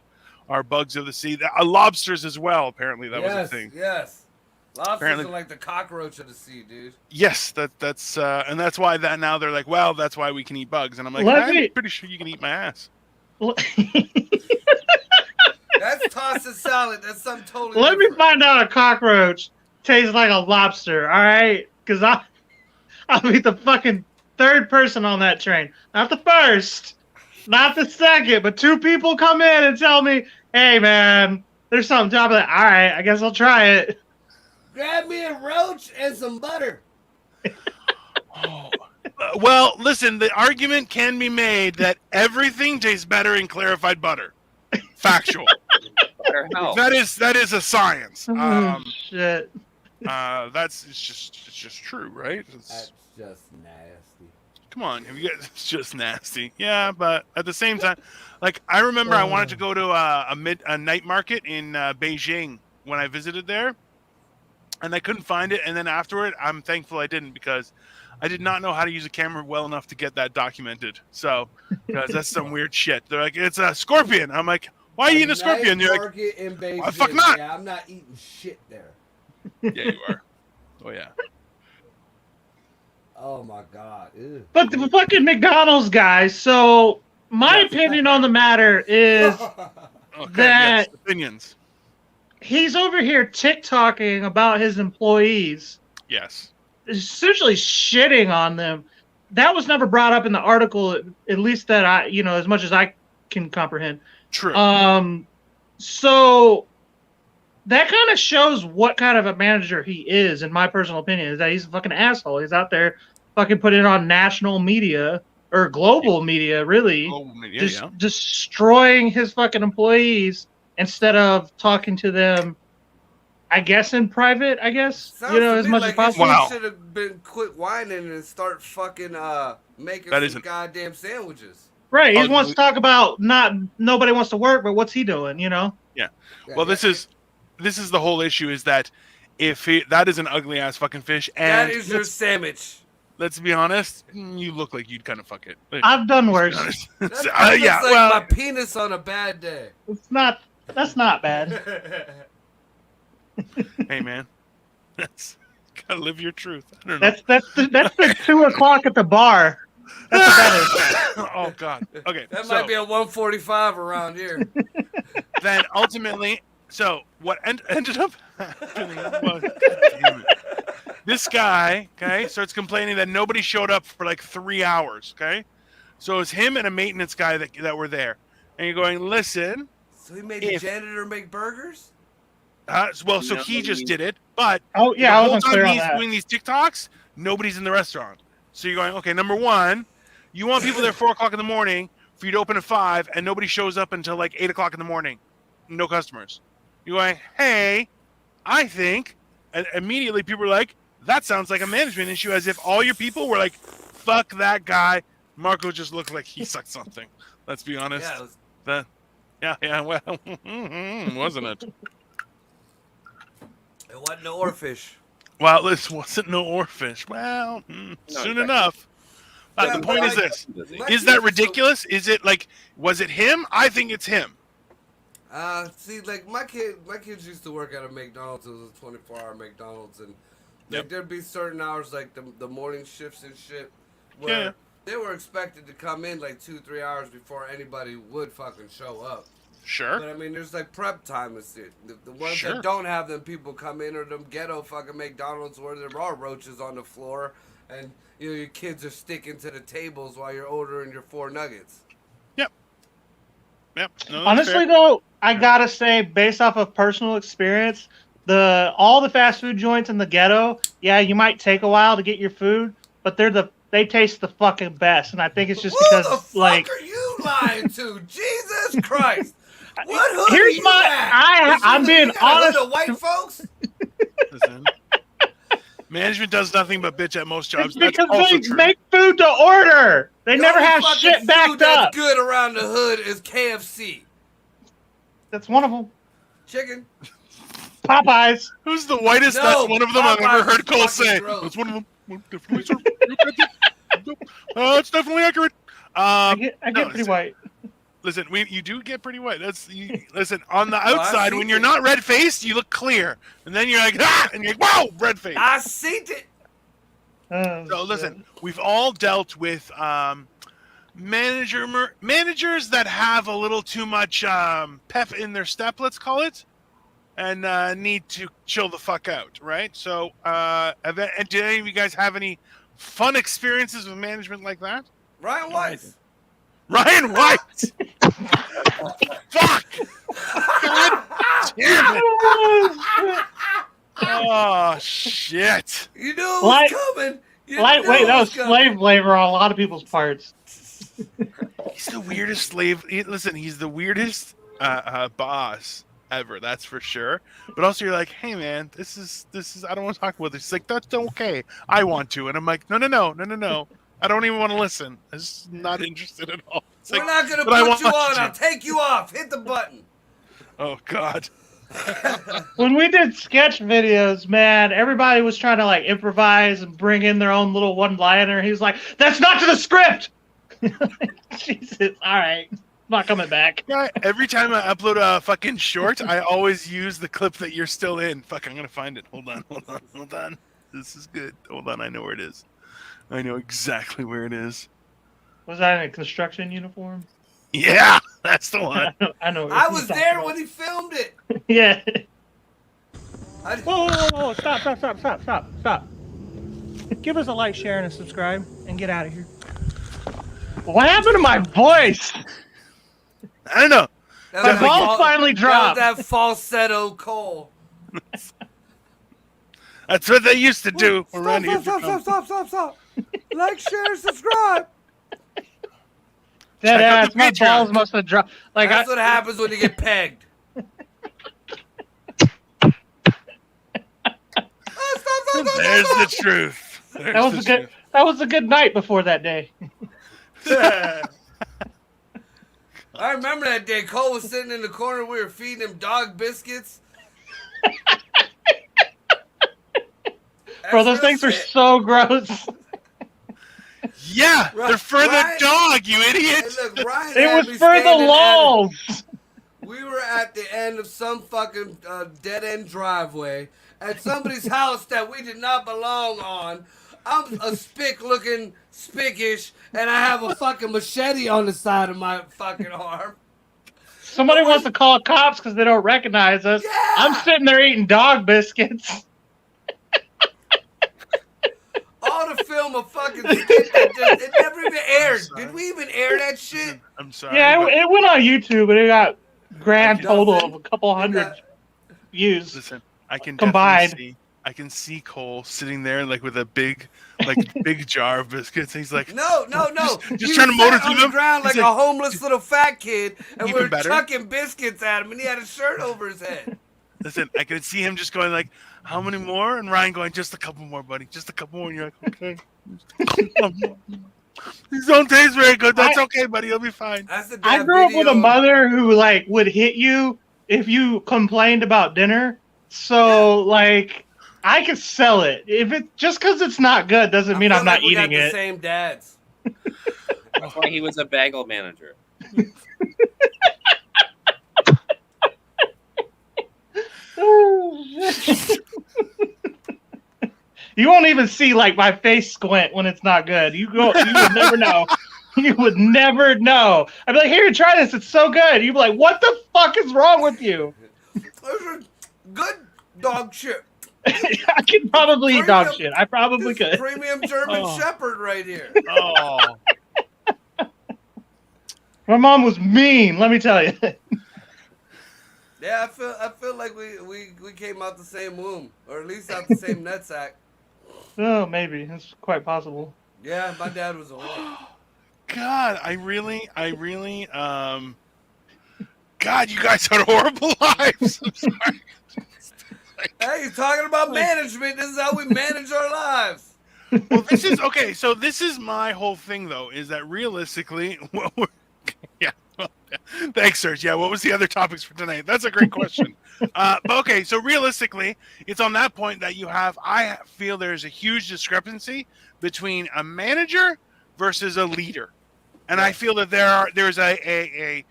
[SPEAKER 1] are bugs of the sea. Lobsters as well. Apparently, that was a thing.
[SPEAKER 4] Yes. Lobsters
[SPEAKER 1] Apparently-
[SPEAKER 4] are like the cockroach of the sea, dude.
[SPEAKER 1] Yes, that's and that's why that now they're like, well, that's why we can eat bugs, and I'm like, I'm pretty sure you can eat my ass.
[SPEAKER 4] That's tossed salad. That's something totally
[SPEAKER 3] Let me
[SPEAKER 4] different.
[SPEAKER 3] find out a cockroach tastes like a lobster, all right? Because I'll be the fucking third person on that train. Not the first, not the second, but two people come in and tell me, hey, man, there's something top of that. All right, I guess I'll try it.
[SPEAKER 4] Grab me a roach and some butter.
[SPEAKER 1] Well, listen, the argument can be made that everything tastes better in clarified butter. Factual.
[SPEAKER 5] Better help.
[SPEAKER 1] That is a science.
[SPEAKER 3] Shit.
[SPEAKER 1] It's just true, right?
[SPEAKER 4] That's just nasty.
[SPEAKER 1] Come on, it's just nasty. Yeah, but at the same time, like I remember, I wanted to go to a night market in Beijing when I visited there, and I couldn't find it. And then afterward, I'm thankful I didn't, because I did not know how to use a camera well enough to get that documented. So, because that's some weird shit. They're like, it's a scorpion. I'm like, why are you eating a scorpion? You're like,
[SPEAKER 4] market in Beijing.
[SPEAKER 1] "Why fuck not?"
[SPEAKER 4] Yeah, I'm not eating shit there.
[SPEAKER 1] yeah, you are. Oh yeah.
[SPEAKER 4] Oh my god. Ew.
[SPEAKER 3] But the fucking McDonald's guys, so my
[SPEAKER 1] Yeah.
[SPEAKER 3] opinion on the matter is
[SPEAKER 1] Okay,
[SPEAKER 3] That-
[SPEAKER 1] yes, opinions.
[SPEAKER 3] he's over here TikToking about his employees,
[SPEAKER 1] Yes.
[SPEAKER 3] essentially shitting on them. That was never brought up in the article, at least that I, as much as I can comprehend.
[SPEAKER 1] True.
[SPEAKER 3] So that kind of shows what kind of a manager he is, in my personal opinion, is that he's a fucking asshole. He's out there fucking putting it on national media or global media, really,
[SPEAKER 1] Yeah.
[SPEAKER 3] destroying his fucking employees instead of talking to them, I guess, in private,
[SPEAKER 4] Sounds
[SPEAKER 3] as
[SPEAKER 4] to me
[SPEAKER 3] much
[SPEAKER 4] like
[SPEAKER 3] as possible.
[SPEAKER 1] Wow.
[SPEAKER 4] He should have been quit whining and start fucking making
[SPEAKER 1] That
[SPEAKER 4] some
[SPEAKER 1] isn't-
[SPEAKER 4] goddamn sandwiches.
[SPEAKER 3] Right, he
[SPEAKER 1] Oh,
[SPEAKER 3] wants to talk about nobody wants to work, but what's he doing,
[SPEAKER 1] Yeah. Well, this is the whole issue, is that that is an ugly ass fucking fish, and
[SPEAKER 4] that is your sandwich.
[SPEAKER 1] let's be honest, you look like you'd kind of fuck it.
[SPEAKER 3] I've done worse.
[SPEAKER 4] That looks
[SPEAKER 1] Yeah.
[SPEAKER 4] like
[SPEAKER 1] Well,
[SPEAKER 4] my penis on a bad day.
[SPEAKER 3] That's not bad.
[SPEAKER 1] hey man, gotta live your truth. I don't know.
[SPEAKER 3] That's the 2 o'clock at the bar. That's what that is.
[SPEAKER 1] Oh god. Okay.
[SPEAKER 4] That
[SPEAKER 1] so
[SPEAKER 4] might be a 145 around here.
[SPEAKER 1] then ultimately, so what ended up happening was, damn it. This guy, okay, starts complaining that nobody showed up for like 3 hours. Okay, so it's him and a maintenance guy that were there, and you're going, listen.
[SPEAKER 4] So he made the janitor make burgers?
[SPEAKER 1] So he just did it, but
[SPEAKER 3] Oh yeah,
[SPEAKER 1] the
[SPEAKER 3] I
[SPEAKER 1] whole
[SPEAKER 3] wasn't
[SPEAKER 1] time
[SPEAKER 3] clear on
[SPEAKER 1] he's
[SPEAKER 3] that.
[SPEAKER 1] doing these TikToks, nobody's in the restaurant. So you're going, okay, number one, you want people there 4 o'clock in the morning for you to open at 5, and nobody shows up until like 8 o'clock in the morning. No customers. You're going, hey, I think, and immediately people are like, that sounds like a management issue, as if all your people were like, fuck that guy. Marco just looked like he sucked something. Let's be honest.
[SPEAKER 4] Yeah, it was,
[SPEAKER 1] Yeah, well, wasn't it?
[SPEAKER 4] it wasn't no oarfish.
[SPEAKER 1] Well, this wasn't no oarfish. Well, soon
[SPEAKER 5] exactly.
[SPEAKER 1] enough.
[SPEAKER 4] Yeah,
[SPEAKER 1] The point is this.
[SPEAKER 4] My
[SPEAKER 1] Is
[SPEAKER 4] kids
[SPEAKER 1] that
[SPEAKER 4] are so-
[SPEAKER 1] ridiculous? Is it like, was it him? I think it's him.
[SPEAKER 4] See, like my kids used to work at a McDonald's. It was a 24-hour McDonald's, and like
[SPEAKER 1] Yep.
[SPEAKER 4] there'd be certain hours, like the morning shifts and shit. where
[SPEAKER 1] Yeah.
[SPEAKER 4] they were expected to come in like 2-3 hours before anybody would fucking show up.
[SPEAKER 1] Sure.
[SPEAKER 4] But I mean, there's like prep time and shit. The ones
[SPEAKER 1] Sure.
[SPEAKER 4] that don't have them people come in, or them ghetto fucking McDonald's where there are roaches on the floor, and you know your kids are sticking to the tables while you're ordering your 4 nuggets.
[SPEAKER 1] Yep. No, that's
[SPEAKER 3] Honestly,
[SPEAKER 1] fair.
[SPEAKER 3] though, I gotta say, based off of personal experience, all the fast food joints in the ghetto, yeah, you might take a while to get your food, but they taste the fucking best, and I think it's just
[SPEAKER 4] Who
[SPEAKER 3] because
[SPEAKER 4] the fuck
[SPEAKER 3] like
[SPEAKER 4] are you lying to? Jesus Christ! What hood
[SPEAKER 3] here's
[SPEAKER 4] are you
[SPEAKER 3] my
[SPEAKER 4] at?
[SPEAKER 3] I'm being
[SPEAKER 4] you got a hood
[SPEAKER 3] honest.
[SPEAKER 4] of white folks?
[SPEAKER 1] Listen. Management does nothing but bitch at most jobs.
[SPEAKER 3] It's
[SPEAKER 1] That's
[SPEAKER 3] because
[SPEAKER 1] also
[SPEAKER 3] they
[SPEAKER 1] true.
[SPEAKER 3] make food to order. They
[SPEAKER 4] The
[SPEAKER 3] never
[SPEAKER 4] only
[SPEAKER 3] have
[SPEAKER 4] fucking
[SPEAKER 3] shit
[SPEAKER 4] food
[SPEAKER 3] backed
[SPEAKER 4] that's
[SPEAKER 3] up.
[SPEAKER 4] good around the hood is KFC.
[SPEAKER 3] That's one of them.
[SPEAKER 4] Chicken.
[SPEAKER 3] Popeyes.
[SPEAKER 1] Who's the whitest?
[SPEAKER 4] No,
[SPEAKER 1] That's one of them I've
[SPEAKER 4] Popeyes
[SPEAKER 1] ever heard
[SPEAKER 4] is
[SPEAKER 1] Cole
[SPEAKER 4] fucking
[SPEAKER 1] say.
[SPEAKER 4] gross.
[SPEAKER 1] That's one of them. Definitely, sir. It's definitely accurate.
[SPEAKER 3] I get
[SPEAKER 1] no,
[SPEAKER 3] pretty white.
[SPEAKER 1] Listen, you do get pretty white. Listen, on the
[SPEAKER 4] I've
[SPEAKER 1] outside, when
[SPEAKER 4] seen
[SPEAKER 1] you're
[SPEAKER 4] it.
[SPEAKER 1] not red faced, you look clear, and then you're like, ah, and you're like, wow, red face.
[SPEAKER 4] I seen it.
[SPEAKER 1] So listen, we've all dealt with managers that have a little too much pep in their step, let's call it, and need to chill the fuck out, right? So, and did any of you guys have any fun experiences with management like that?
[SPEAKER 4] Ryan Weiss.
[SPEAKER 1] Ryan White. Fuck. God damn it. Oh shit.
[SPEAKER 4] You knew it was coming. You
[SPEAKER 3] Wait,
[SPEAKER 4] knew it
[SPEAKER 3] that was
[SPEAKER 4] coming.
[SPEAKER 3] slave labor on a lot of people's parts.
[SPEAKER 1] He's the weirdest slave. Listen, he's the weirdest boss ever. That's for sure. But also, you're like, hey man, this is. I don't want to talk about this. He's like, that's okay. I want to, and I'm like, no. I don't even want to listen. I'm just not interested at all. It's
[SPEAKER 4] We're
[SPEAKER 1] like,
[SPEAKER 4] not gonna
[SPEAKER 1] but I
[SPEAKER 4] put you
[SPEAKER 1] want
[SPEAKER 4] on.
[SPEAKER 1] to.
[SPEAKER 4] I'll take you off. Hit the button.
[SPEAKER 1] Oh God.
[SPEAKER 3] When we did sketch videos, man, everybody was trying to like improvise and bring in their own little one-liner. He was like, "That's not to the script." Jesus, all right, I'm not coming back.
[SPEAKER 1] Yeah, every time I upload a fucking short, I always use the clip that you're still in. Fuck, I'm gonna find it. Hold on. This is good. Hold on, I know where it is. I know exactly where it is.
[SPEAKER 3] Was that in a construction uniform?
[SPEAKER 1] Yeah, that's the one.
[SPEAKER 3] I know.
[SPEAKER 4] I was there when he filmed it.
[SPEAKER 3] Yeah.
[SPEAKER 6] Whoa, stop. Give us a like, share, and a subscribe, and get out of here.
[SPEAKER 3] What happened to my voice?
[SPEAKER 1] I don't know.
[SPEAKER 4] That
[SPEAKER 3] My
[SPEAKER 4] was
[SPEAKER 3] balls
[SPEAKER 4] fal-
[SPEAKER 3] finally dropped.
[SPEAKER 4] That was that falsetto Cole.
[SPEAKER 1] That's what they used to do around here.
[SPEAKER 4] Stop. Like, share, subscribe.
[SPEAKER 3] That
[SPEAKER 1] Check out
[SPEAKER 3] ass,
[SPEAKER 1] the
[SPEAKER 3] my
[SPEAKER 1] Patreon.
[SPEAKER 3] balls must have dropped. Like
[SPEAKER 4] That's what happens when you get pegged.
[SPEAKER 1] There's the truth. There's
[SPEAKER 3] that was
[SPEAKER 1] the
[SPEAKER 3] a good.
[SPEAKER 1] truth.
[SPEAKER 3] That was a good night before that day.
[SPEAKER 4] I remember that day. Cole was sitting in the corner. We were feeding him dog biscuits.
[SPEAKER 3] Bro, those things are so gross.
[SPEAKER 1] Yeah, they're for
[SPEAKER 4] Ryan-
[SPEAKER 1] the dog, you
[SPEAKER 4] Hey,
[SPEAKER 1] idiot.
[SPEAKER 4] look, Ryan
[SPEAKER 3] It
[SPEAKER 4] had
[SPEAKER 3] was
[SPEAKER 4] me
[SPEAKER 3] for the
[SPEAKER 4] standing
[SPEAKER 3] lulz.
[SPEAKER 4] We were at the end of some fucking dead-end driveway at somebody's house that we did not belong on. I'm a spick-looking spickish, and I have a fucking machete on the side of my fucking arm.
[SPEAKER 3] Somebody wants to call cops because they don't recognize us.
[SPEAKER 4] Yeah!
[SPEAKER 3] I'm sitting there eating dog biscuits.
[SPEAKER 4] All to film a fucking skit that just, it never even aired. Did we even air that shit?
[SPEAKER 1] I'm sorry.
[SPEAKER 3] Yeah,
[SPEAKER 1] but
[SPEAKER 3] it went on YouTube, and it got grand
[SPEAKER 1] I
[SPEAKER 3] total
[SPEAKER 4] nothing.
[SPEAKER 3] of a couple hundred
[SPEAKER 4] got-
[SPEAKER 3] views.
[SPEAKER 1] listen, I can
[SPEAKER 3] Combined.
[SPEAKER 1] definitely see. I can see Cole sitting there like with a big jar of biscuits. And he's like,
[SPEAKER 4] No.
[SPEAKER 1] Just
[SPEAKER 4] He
[SPEAKER 1] trying
[SPEAKER 4] was
[SPEAKER 1] to motor
[SPEAKER 4] sat
[SPEAKER 1] through
[SPEAKER 4] on the
[SPEAKER 1] them.
[SPEAKER 4] ground like
[SPEAKER 1] He's
[SPEAKER 4] a
[SPEAKER 1] like-
[SPEAKER 4] homeless little fat kid, and we
[SPEAKER 1] Even
[SPEAKER 4] were
[SPEAKER 1] better.
[SPEAKER 4] chucking biscuits at him, and he had a shirt over his head.
[SPEAKER 1] listen, I can see him just going like, how many more? And Ryan going, just a couple more, buddy. Just a couple more. And you're like, okay. These don't taste very good. That's okay, buddy. You'll be fine.
[SPEAKER 4] That's the
[SPEAKER 3] I
[SPEAKER 4] damn
[SPEAKER 3] grew up with a
[SPEAKER 4] video.
[SPEAKER 3] mother who like would hit you if you complained about dinner. So like I could sell it. If it just because it's not good doesn't mean
[SPEAKER 4] I
[SPEAKER 3] I'm
[SPEAKER 4] feel
[SPEAKER 3] not
[SPEAKER 4] like we got
[SPEAKER 3] eating
[SPEAKER 4] the
[SPEAKER 3] it.
[SPEAKER 4] same dads.
[SPEAKER 5] That's why he was a bagel manager.
[SPEAKER 3] You You won't even see like my face squint when it's not good. You would never know. You would never know. I'd be like, here, try this. It's so good. You'd be like, what the fuck is wrong with you?
[SPEAKER 4] This is good dog shit.
[SPEAKER 3] I could probably eat dog shit. I probably
[SPEAKER 4] This
[SPEAKER 3] could.
[SPEAKER 4] premium German
[SPEAKER 1] Oh.
[SPEAKER 4] Shepherd right here.
[SPEAKER 1] Oh,
[SPEAKER 3] My mom was mean, let me tell you.
[SPEAKER 4] Yeah, I feel like we came out the same womb, or at least out the same nutsack.
[SPEAKER 3] Oh, maybe. That's quite possible.
[SPEAKER 4] Yeah, my dad was a whore.
[SPEAKER 1] God, God, you guys had horrible lives. I'm sorry.
[SPEAKER 4] Hey, you're talking about management. This is how we manage our lives.
[SPEAKER 1] Well, this is okay. So this is my whole thing, though, is that realistically, yeah. Well, yeah. Thanks, Serge. Yeah, what was the other topics for tonight? That's a great question. But okay, so realistically, it's on that point that I feel there's a huge discrepancy between a manager versus a leader, and I feel that there's a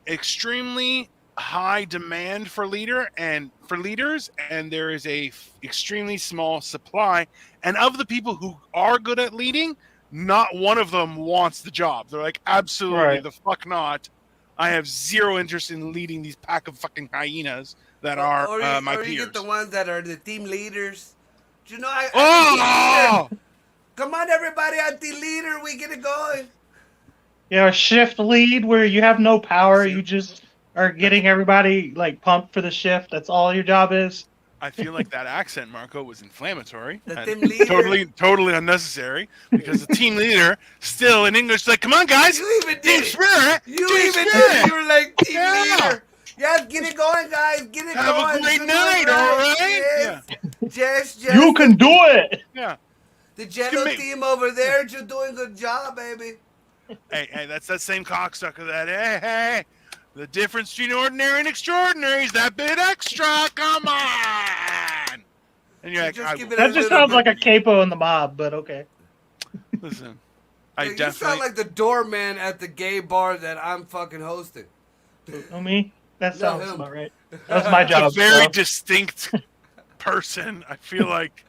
[SPEAKER 1] extremely high demand for leaders, and there is a extremely small supply. And of the people who are good at leading, not one of them wants the job. They're like, absolutely
[SPEAKER 3] Right.
[SPEAKER 1] the fuck not. I have zero interest in leading these pack of fucking hyenas that are my
[SPEAKER 4] or
[SPEAKER 1] peers.
[SPEAKER 4] you get the ones that are the team leaders. Do you know I
[SPEAKER 1] Oh!
[SPEAKER 4] come on, everybody, I'm the leader. We get it going.
[SPEAKER 3] Yeah, a shift lead where you have no power. You just are getting everybody like pumped for the shift. That's all your job is.
[SPEAKER 1] I feel like that accent, Marco, was inflammatory.
[SPEAKER 4] The
[SPEAKER 1] and
[SPEAKER 4] team leader.
[SPEAKER 1] totally unnecessary, because the team leader still in English like, come on, guys,
[SPEAKER 4] You even
[SPEAKER 1] team
[SPEAKER 4] did it.
[SPEAKER 1] spirit,
[SPEAKER 4] You
[SPEAKER 1] team
[SPEAKER 4] even
[SPEAKER 1] spirit.
[SPEAKER 4] did it. You were like team
[SPEAKER 1] Yeah.
[SPEAKER 4] leader. Yeah, get it going, guys. Get it
[SPEAKER 1] Have
[SPEAKER 4] going.
[SPEAKER 1] a great
[SPEAKER 4] You're doing
[SPEAKER 1] night, all right?
[SPEAKER 4] Yes. Just
[SPEAKER 3] You can do it.
[SPEAKER 1] Yeah.
[SPEAKER 4] The Jello
[SPEAKER 1] make-
[SPEAKER 4] team over there, you're doing a good job, baby.
[SPEAKER 1] Hey, that's that same cocksucker that, hey, the difference between ordinary and extraordinary is that bit extra, come on. And you're like,
[SPEAKER 4] Just
[SPEAKER 1] I,
[SPEAKER 4] give it
[SPEAKER 3] That just sounds like a capo in the mob, but okay.
[SPEAKER 1] listen, I
[SPEAKER 4] You sound
[SPEAKER 1] definitely,
[SPEAKER 4] like the doorman at the gay bar that I'm fucking hosting.
[SPEAKER 3] Oh, me? That
[SPEAKER 4] No,
[SPEAKER 3] sounds
[SPEAKER 4] him.
[SPEAKER 3] about right. That's my
[SPEAKER 1] it's a
[SPEAKER 3] job.
[SPEAKER 1] very
[SPEAKER 3] so.
[SPEAKER 1] distinct person. I feel like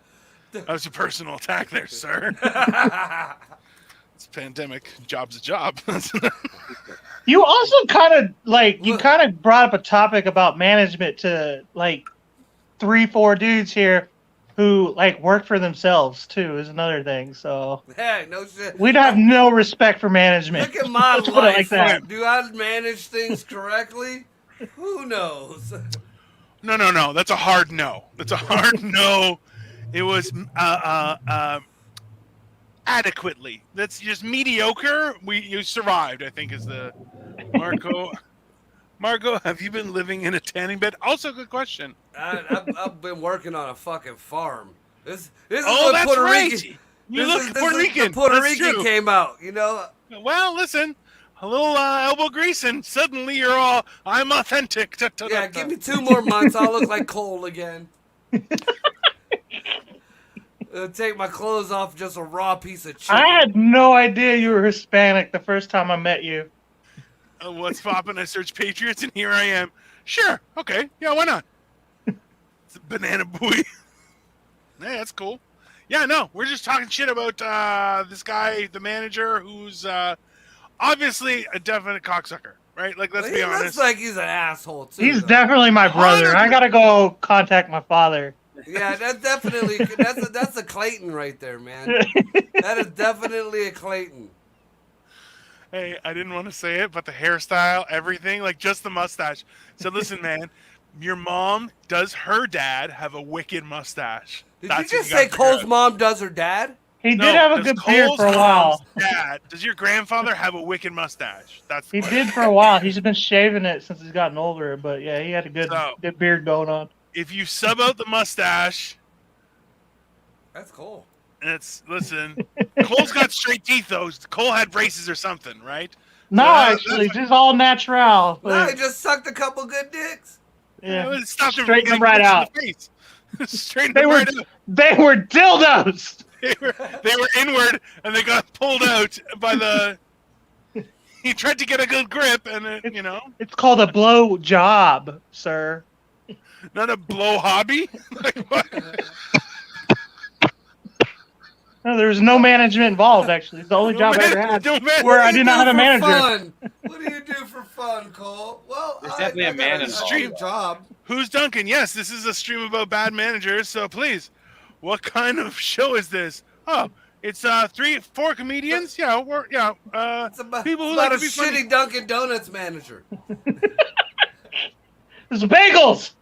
[SPEAKER 1] that was a personal attack there, sir. It's a pandemic. Job's a job.
[SPEAKER 3] You also kind of brought up a topic about management to like 3-4 dudes here who like work for themselves too is another thing. So
[SPEAKER 4] Hey, no shit.
[SPEAKER 3] we'd have no respect for management.
[SPEAKER 4] Look at my
[SPEAKER 3] Let's put it
[SPEAKER 4] life.
[SPEAKER 3] like that.
[SPEAKER 4] Do I manage things correctly? Who knows?
[SPEAKER 1] No. That's a hard no. That's a hard no. It was adequately. That's just mediocre. You survived, I think, is the Marco. Marco, have you been living in a tanning bed? Also, good question.
[SPEAKER 4] I've been working on a fucking farm. This is
[SPEAKER 1] Oh,
[SPEAKER 4] what
[SPEAKER 1] that's
[SPEAKER 4] Puerto
[SPEAKER 1] right.
[SPEAKER 4] Rican.
[SPEAKER 1] You
[SPEAKER 4] this
[SPEAKER 1] look
[SPEAKER 4] is-
[SPEAKER 1] Puerto
[SPEAKER 4] this is
[SPEAKER 1] Rican.
[SPEAKER 4] The Puerto
[SPEAKER 1] That's
[SPEAKER 4] Rican
[SPEAKER 1] true.
[SPEAKER 4] came out. You know.
[SPEAKER 1] Well, listen, a little elbow grease, and suddenly you're all, I'm authentic.
[SPEAKER 4] Yeah, give me 2 more months. I'll look like Cole again. Take my clothes off, just a raw piece of chicken.
[SPEAKER 3] I had no idea you were Hispanic the first time I met you.
[SPEAKER 1] What's poppin'? I search Patriots, and here I am. Sure, okay, yeah, why not? It's a banana boy. Hey, that's cool. Yeah, no, we're just talking shit about this guy, the manager, who's obviously a definite cocksucker, right? Like, let's
[SPEAKER 4] He
[SPEAKER 1] be
[SPEAKER 4] looks
[SPEAKER 1] honest.
[SPEAKER 4] like he's an asshole too.
[SPEAKER 3] He's
[SPEAKER 4] though.
[SPEAKER 3] definitely my brother. I gotta go contact my father.
[SPEAKER 4] Yeah, that's definitely that's a Clayton right there, man. That is definitely a Clayton.
[SPEAKER 1] Hey, I didn't want to say it, but the hairstyle, everything, like just the mustache. So listen, man, your mom does her dad have a wicked mustache.
[SPEAKER 4] Did
[SPEAKER 1] That's
[SPEAKER 4] you
[SPEAKER 1] what
[SPEAKER 4] just
[SPEAKER 1] gotta
[SPEAKER 4] say
[SPEAKER 1] figure
[SPEAKER 4] Cole's
[SPEAKER 1] out.
[SPEAKER 4] mom does her dad?
[SPEAKER 3] He
[SPEAKER 1] No,
[SPEAKER 3] did have a
[SPEAKER 1] does
[SPEAKER 3] good beard
[SPEAKER 1] Cole's
[SPEAKER 3] for a while.
[SPEAKER 1] mom's Dad, does your grandfather have a wicked mustache? That's the
[SPEAKER 3] He
[SPEAKER 1] question.
[SPEAKER 3] did for a while. He's been shaving it since he's gotten older, but yeah, he had a good
[SPEAKER 1] So-
[SPEAKER 3] good beard going on.
[SPEAKER 1] If you sub out the mustache,
[SPEAKER 4] That's cool.
[SPEAKER 1] and it's listen, Cole's got straight teeth though. Cole had braces or something, right?
[SPEAKER 3] No,
[SPEAKER 1] that's-
[SPEAKER 3] actually, just all natural.
[SPEAKER 4] No, he just sucked a couple good dicks.
[SPEAKER 3] Yeah.
[SPEAKER 1] It stopped him from
[SPEAKER 3] Straighten them
[SPEAKER 1] getting
[SPEAKER 3] right
[SPEAKER 1] punched in
[SPEAKER 3] out.
[SPEAKER 1] the face. Straighten
[SPEAKER 3] They
[SPEAKER 1] them
[SPEAKER 3] were
[SPEAKER 1] right out.
[SPEAKER 3] they were dildos.
[SPEAKER 1] They were inward, and they got pulled out by the. He tried to get a good grip, and it, you know,
[SPEAKER 3] It's called a blow job, sir.
[SPEAKER 1] not a blow hobby. Like what?
[SPEAKER 3] No, there was no management involved. Actually, it's the only job I ever had where I did not have a manager.
[SPEAKER 4] Fun? What do you do for fun, Cole? Well,
[SPEAKER 5] There's definitely a man
[SPEAKER 4] got
[SPEAKER 5] involved.
[SPEAKER 4] dream job.
[SPEAKER 1] Who's Duncan? Yes, this is a stream about bad managers. So please, what kind of show is this? Oh, it's 3-4 comedians. Yeah,
[SPEAKER 4] It's about,
[SPEAKER 1] people who
[SPEAKER 4] it's
[SPEAKER 1] like
[SPEAKER 4] about
[SPEAKER 1] to
[SPEAKER 4] a
[SPEAKER 1] be funny.
[SPEAKER 4] shitty Dunkin' Donuts manager.
[SPEAKER 3] There's bagels.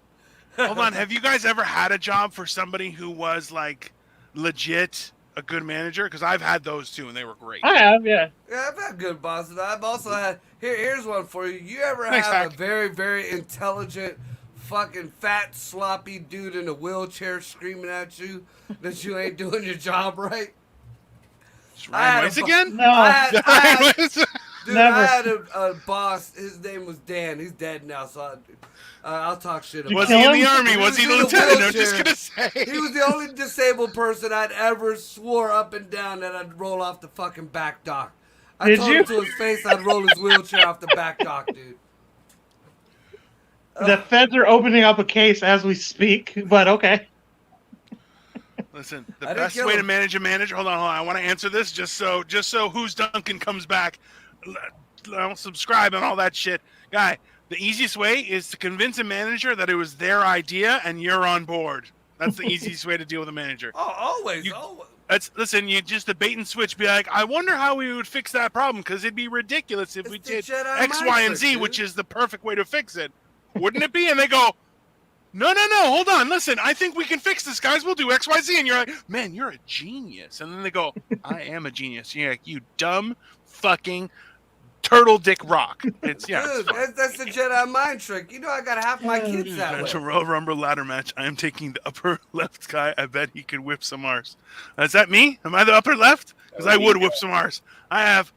[SPEAKER 1] Hold on, have you guys ever had a job for somebody who was like legit a good manager? Because I've had those too, and they were great.
[SPEAKER 3] I have, yeah.
[SPEAKER 4] Yeah, I've had good bosses. I've also had. Here's one for you. You ever
[SPEAKER 1] Thanks,
[SPEAKER 4] have
[SPEAKER 1] Pac.
[SPEAKER 4] a very, very intelligent, fucking fat, sloppy dude in a wheelchair screaming at you that you ain't doing your job right?
[SPEAKER 1] It's
[SPEAKER 4] I had
[SPEAKER 1] Ryan
[SPEAKER 4] a
[SPEAKER 1] Weiss
[SPEAKER 4] bo-
[SPEAKER 1] again?
[SPEAKER 3] No.
[SPEAKER 4] I had, dude,
[SPEAKER 3] Never.
[SPEAKER 4] I had a boss. His name was Dan. He's dead now, so I'll talk shit about
[SPEAKER 1] Was
[SPEAKER 3] kill
[SPEAKER 1] he in
[SPEAKER 3] him?
[SPEAKER 1] the army?
[SPEAKER 4] He
[SPEAKER 1] Was he
[SPEAKER 4] in a
[SPEAKER 1] lieutenant? I'm just
[SPEAKER 4] wheelchair.
[SPEAKER 1] gonna say.
[SPEAKER 4] He was the only disabled person I'd ever swore up and down that I'd roll off the fucking back dock. I
[SPEAKER 3] Did
[SPEAKER 4] told
[SPEAKER 3] you?
[SPEAKER 4] him to his face I'd roll his wheelchair off the back dock, dude.
[SPEAKER 3] The feds are opening up a case as we speak, but okay.
[SPEAKER 1] Listen,
[SPEAKER 4] I
[SPEAKER 1] the
[SPEAKER 4] didn't
[SPEAKER 1] best
[SPEAKER 4] kill
[SPEAKER 1] way to
[SPEAKER 4] him.
[SPEAKER 1] manage a manager. Hold on. I want to answer this just so Who's Duncan comes back. Subscribe and all that shit, guy. The easiest way is to convince a manager that it was their idea and you're on board. That's the easiest way to deal with a manager.
[SPEAKER 4] Oh, always,
[SPEAKER 1] You-
[SPEAKER 4] always.
[SPEAKER 1] Listen, you just the bait and switch. Be like, I wonder how we would fix that problem because it'd be ridiculous if
[SPEAKER 4] It's
[SPEAKER 1] we
[SPEAKER 4] the
[SPEAKER 1] did
[SPEAKER 4] Jedi
[SPEAKER 1] X,
[SPEAKER 4] mind
[SPEAKER 1] Y, and
[SPEAKER 4] trick,
[SPEAKER 1] Z,
[SPEAKER 4] dude.
[SPEAKER 1] which is the perfect way to fix it. Wouldn't it be? And they go, no, hold on, listen, I think we can fix this, guys. We'll do X, Y, Z. And you're like, man, you're a genius. And then they go, I am a genius. You're like, you dumb fucking turtle dick rock. It's
[SPEAKER 4] Dude,
[SPEAKER 1] it's fine.
[SPEAKER 4] that's the Jedi mind trick. You know I got half my kids that
[SPEAKER 1] It's a
[SPEAKER 4] way.
[SPEAKER 1] Royal Rumble ladder match. I am taking the upper left guy. I bet he could whip some arse. Is that me? Am I the upper left? Because I would whip some arse. I have,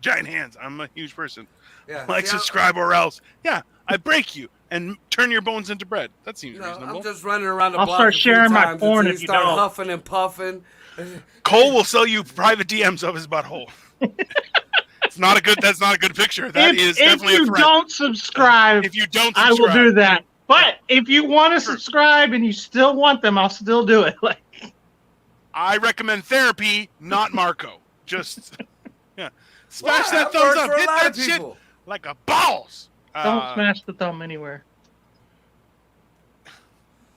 [SPEAKER 1] giant hands. I'm a huge person.
[SPEAKER 4] Yeah.
[SPEAKER 1] Like,
[SPEAKER 4] see, I'm-
[SPEAKER 1] subscribe, or else. Yeah, I break you and turn your bones into bread. That seems
[SPEAKER 4] No,
[SPEAKER 1] reasonable.
[SPEAKER 4] I'm just running around the
[SPEAKER 3] I'll
[SPEAKER 4] block
[SPEAKER 3] start
[SPEAKER 4] a few
[SPEAKER 3] sharing my
[SPEAKER 4] times
[SPEAKER 3] porn
[SPEAKER 4] until
[SPEAKER 3] if you
[SPEAKER 4] start
[SPEAKER 3] don't.
[SPEAKER 4] huffing and puffing.
[SPEAKER 1] Cole will sell you private DMs of his butthole. It's not a good. That's not a good picture. That is
[SPEAKER 3] if
[SPEAKER 1] definitely a
[SPEAKER 3] you
[SPEAKER 1] threat.
[SPEAKER 3] don't subscribe,
[SPEAKER 1] If you don't
[SPEAKER 3] I
[SPEAKER 1] subscribe,
[SPEAKER 3] will do that. But if you want to subscribe and you still want them, I'll still do it. Like,
[SPEAKER 1] I recommend therapy, not Marco. Just yeah, smash
[SPEAKER 4] Well,
[SPEAKER 1] that
[SPEAKER 4] that
[SPEAKER 1] thumbs
[SPEAKER 4] works
[SPEAKER 1] up.
[SPEAKER 4] for a
[SPEAKER 1] Hit
[SPEAKER 4] lot
[SPEAKER 1] that
[SPEAKER 4] of
[SPEAKER 1] shit
[SPEAKER 4] people.
[SPEAKER 1] like a balls.
[SPEAKER 3] don't smash the thumb anywhere.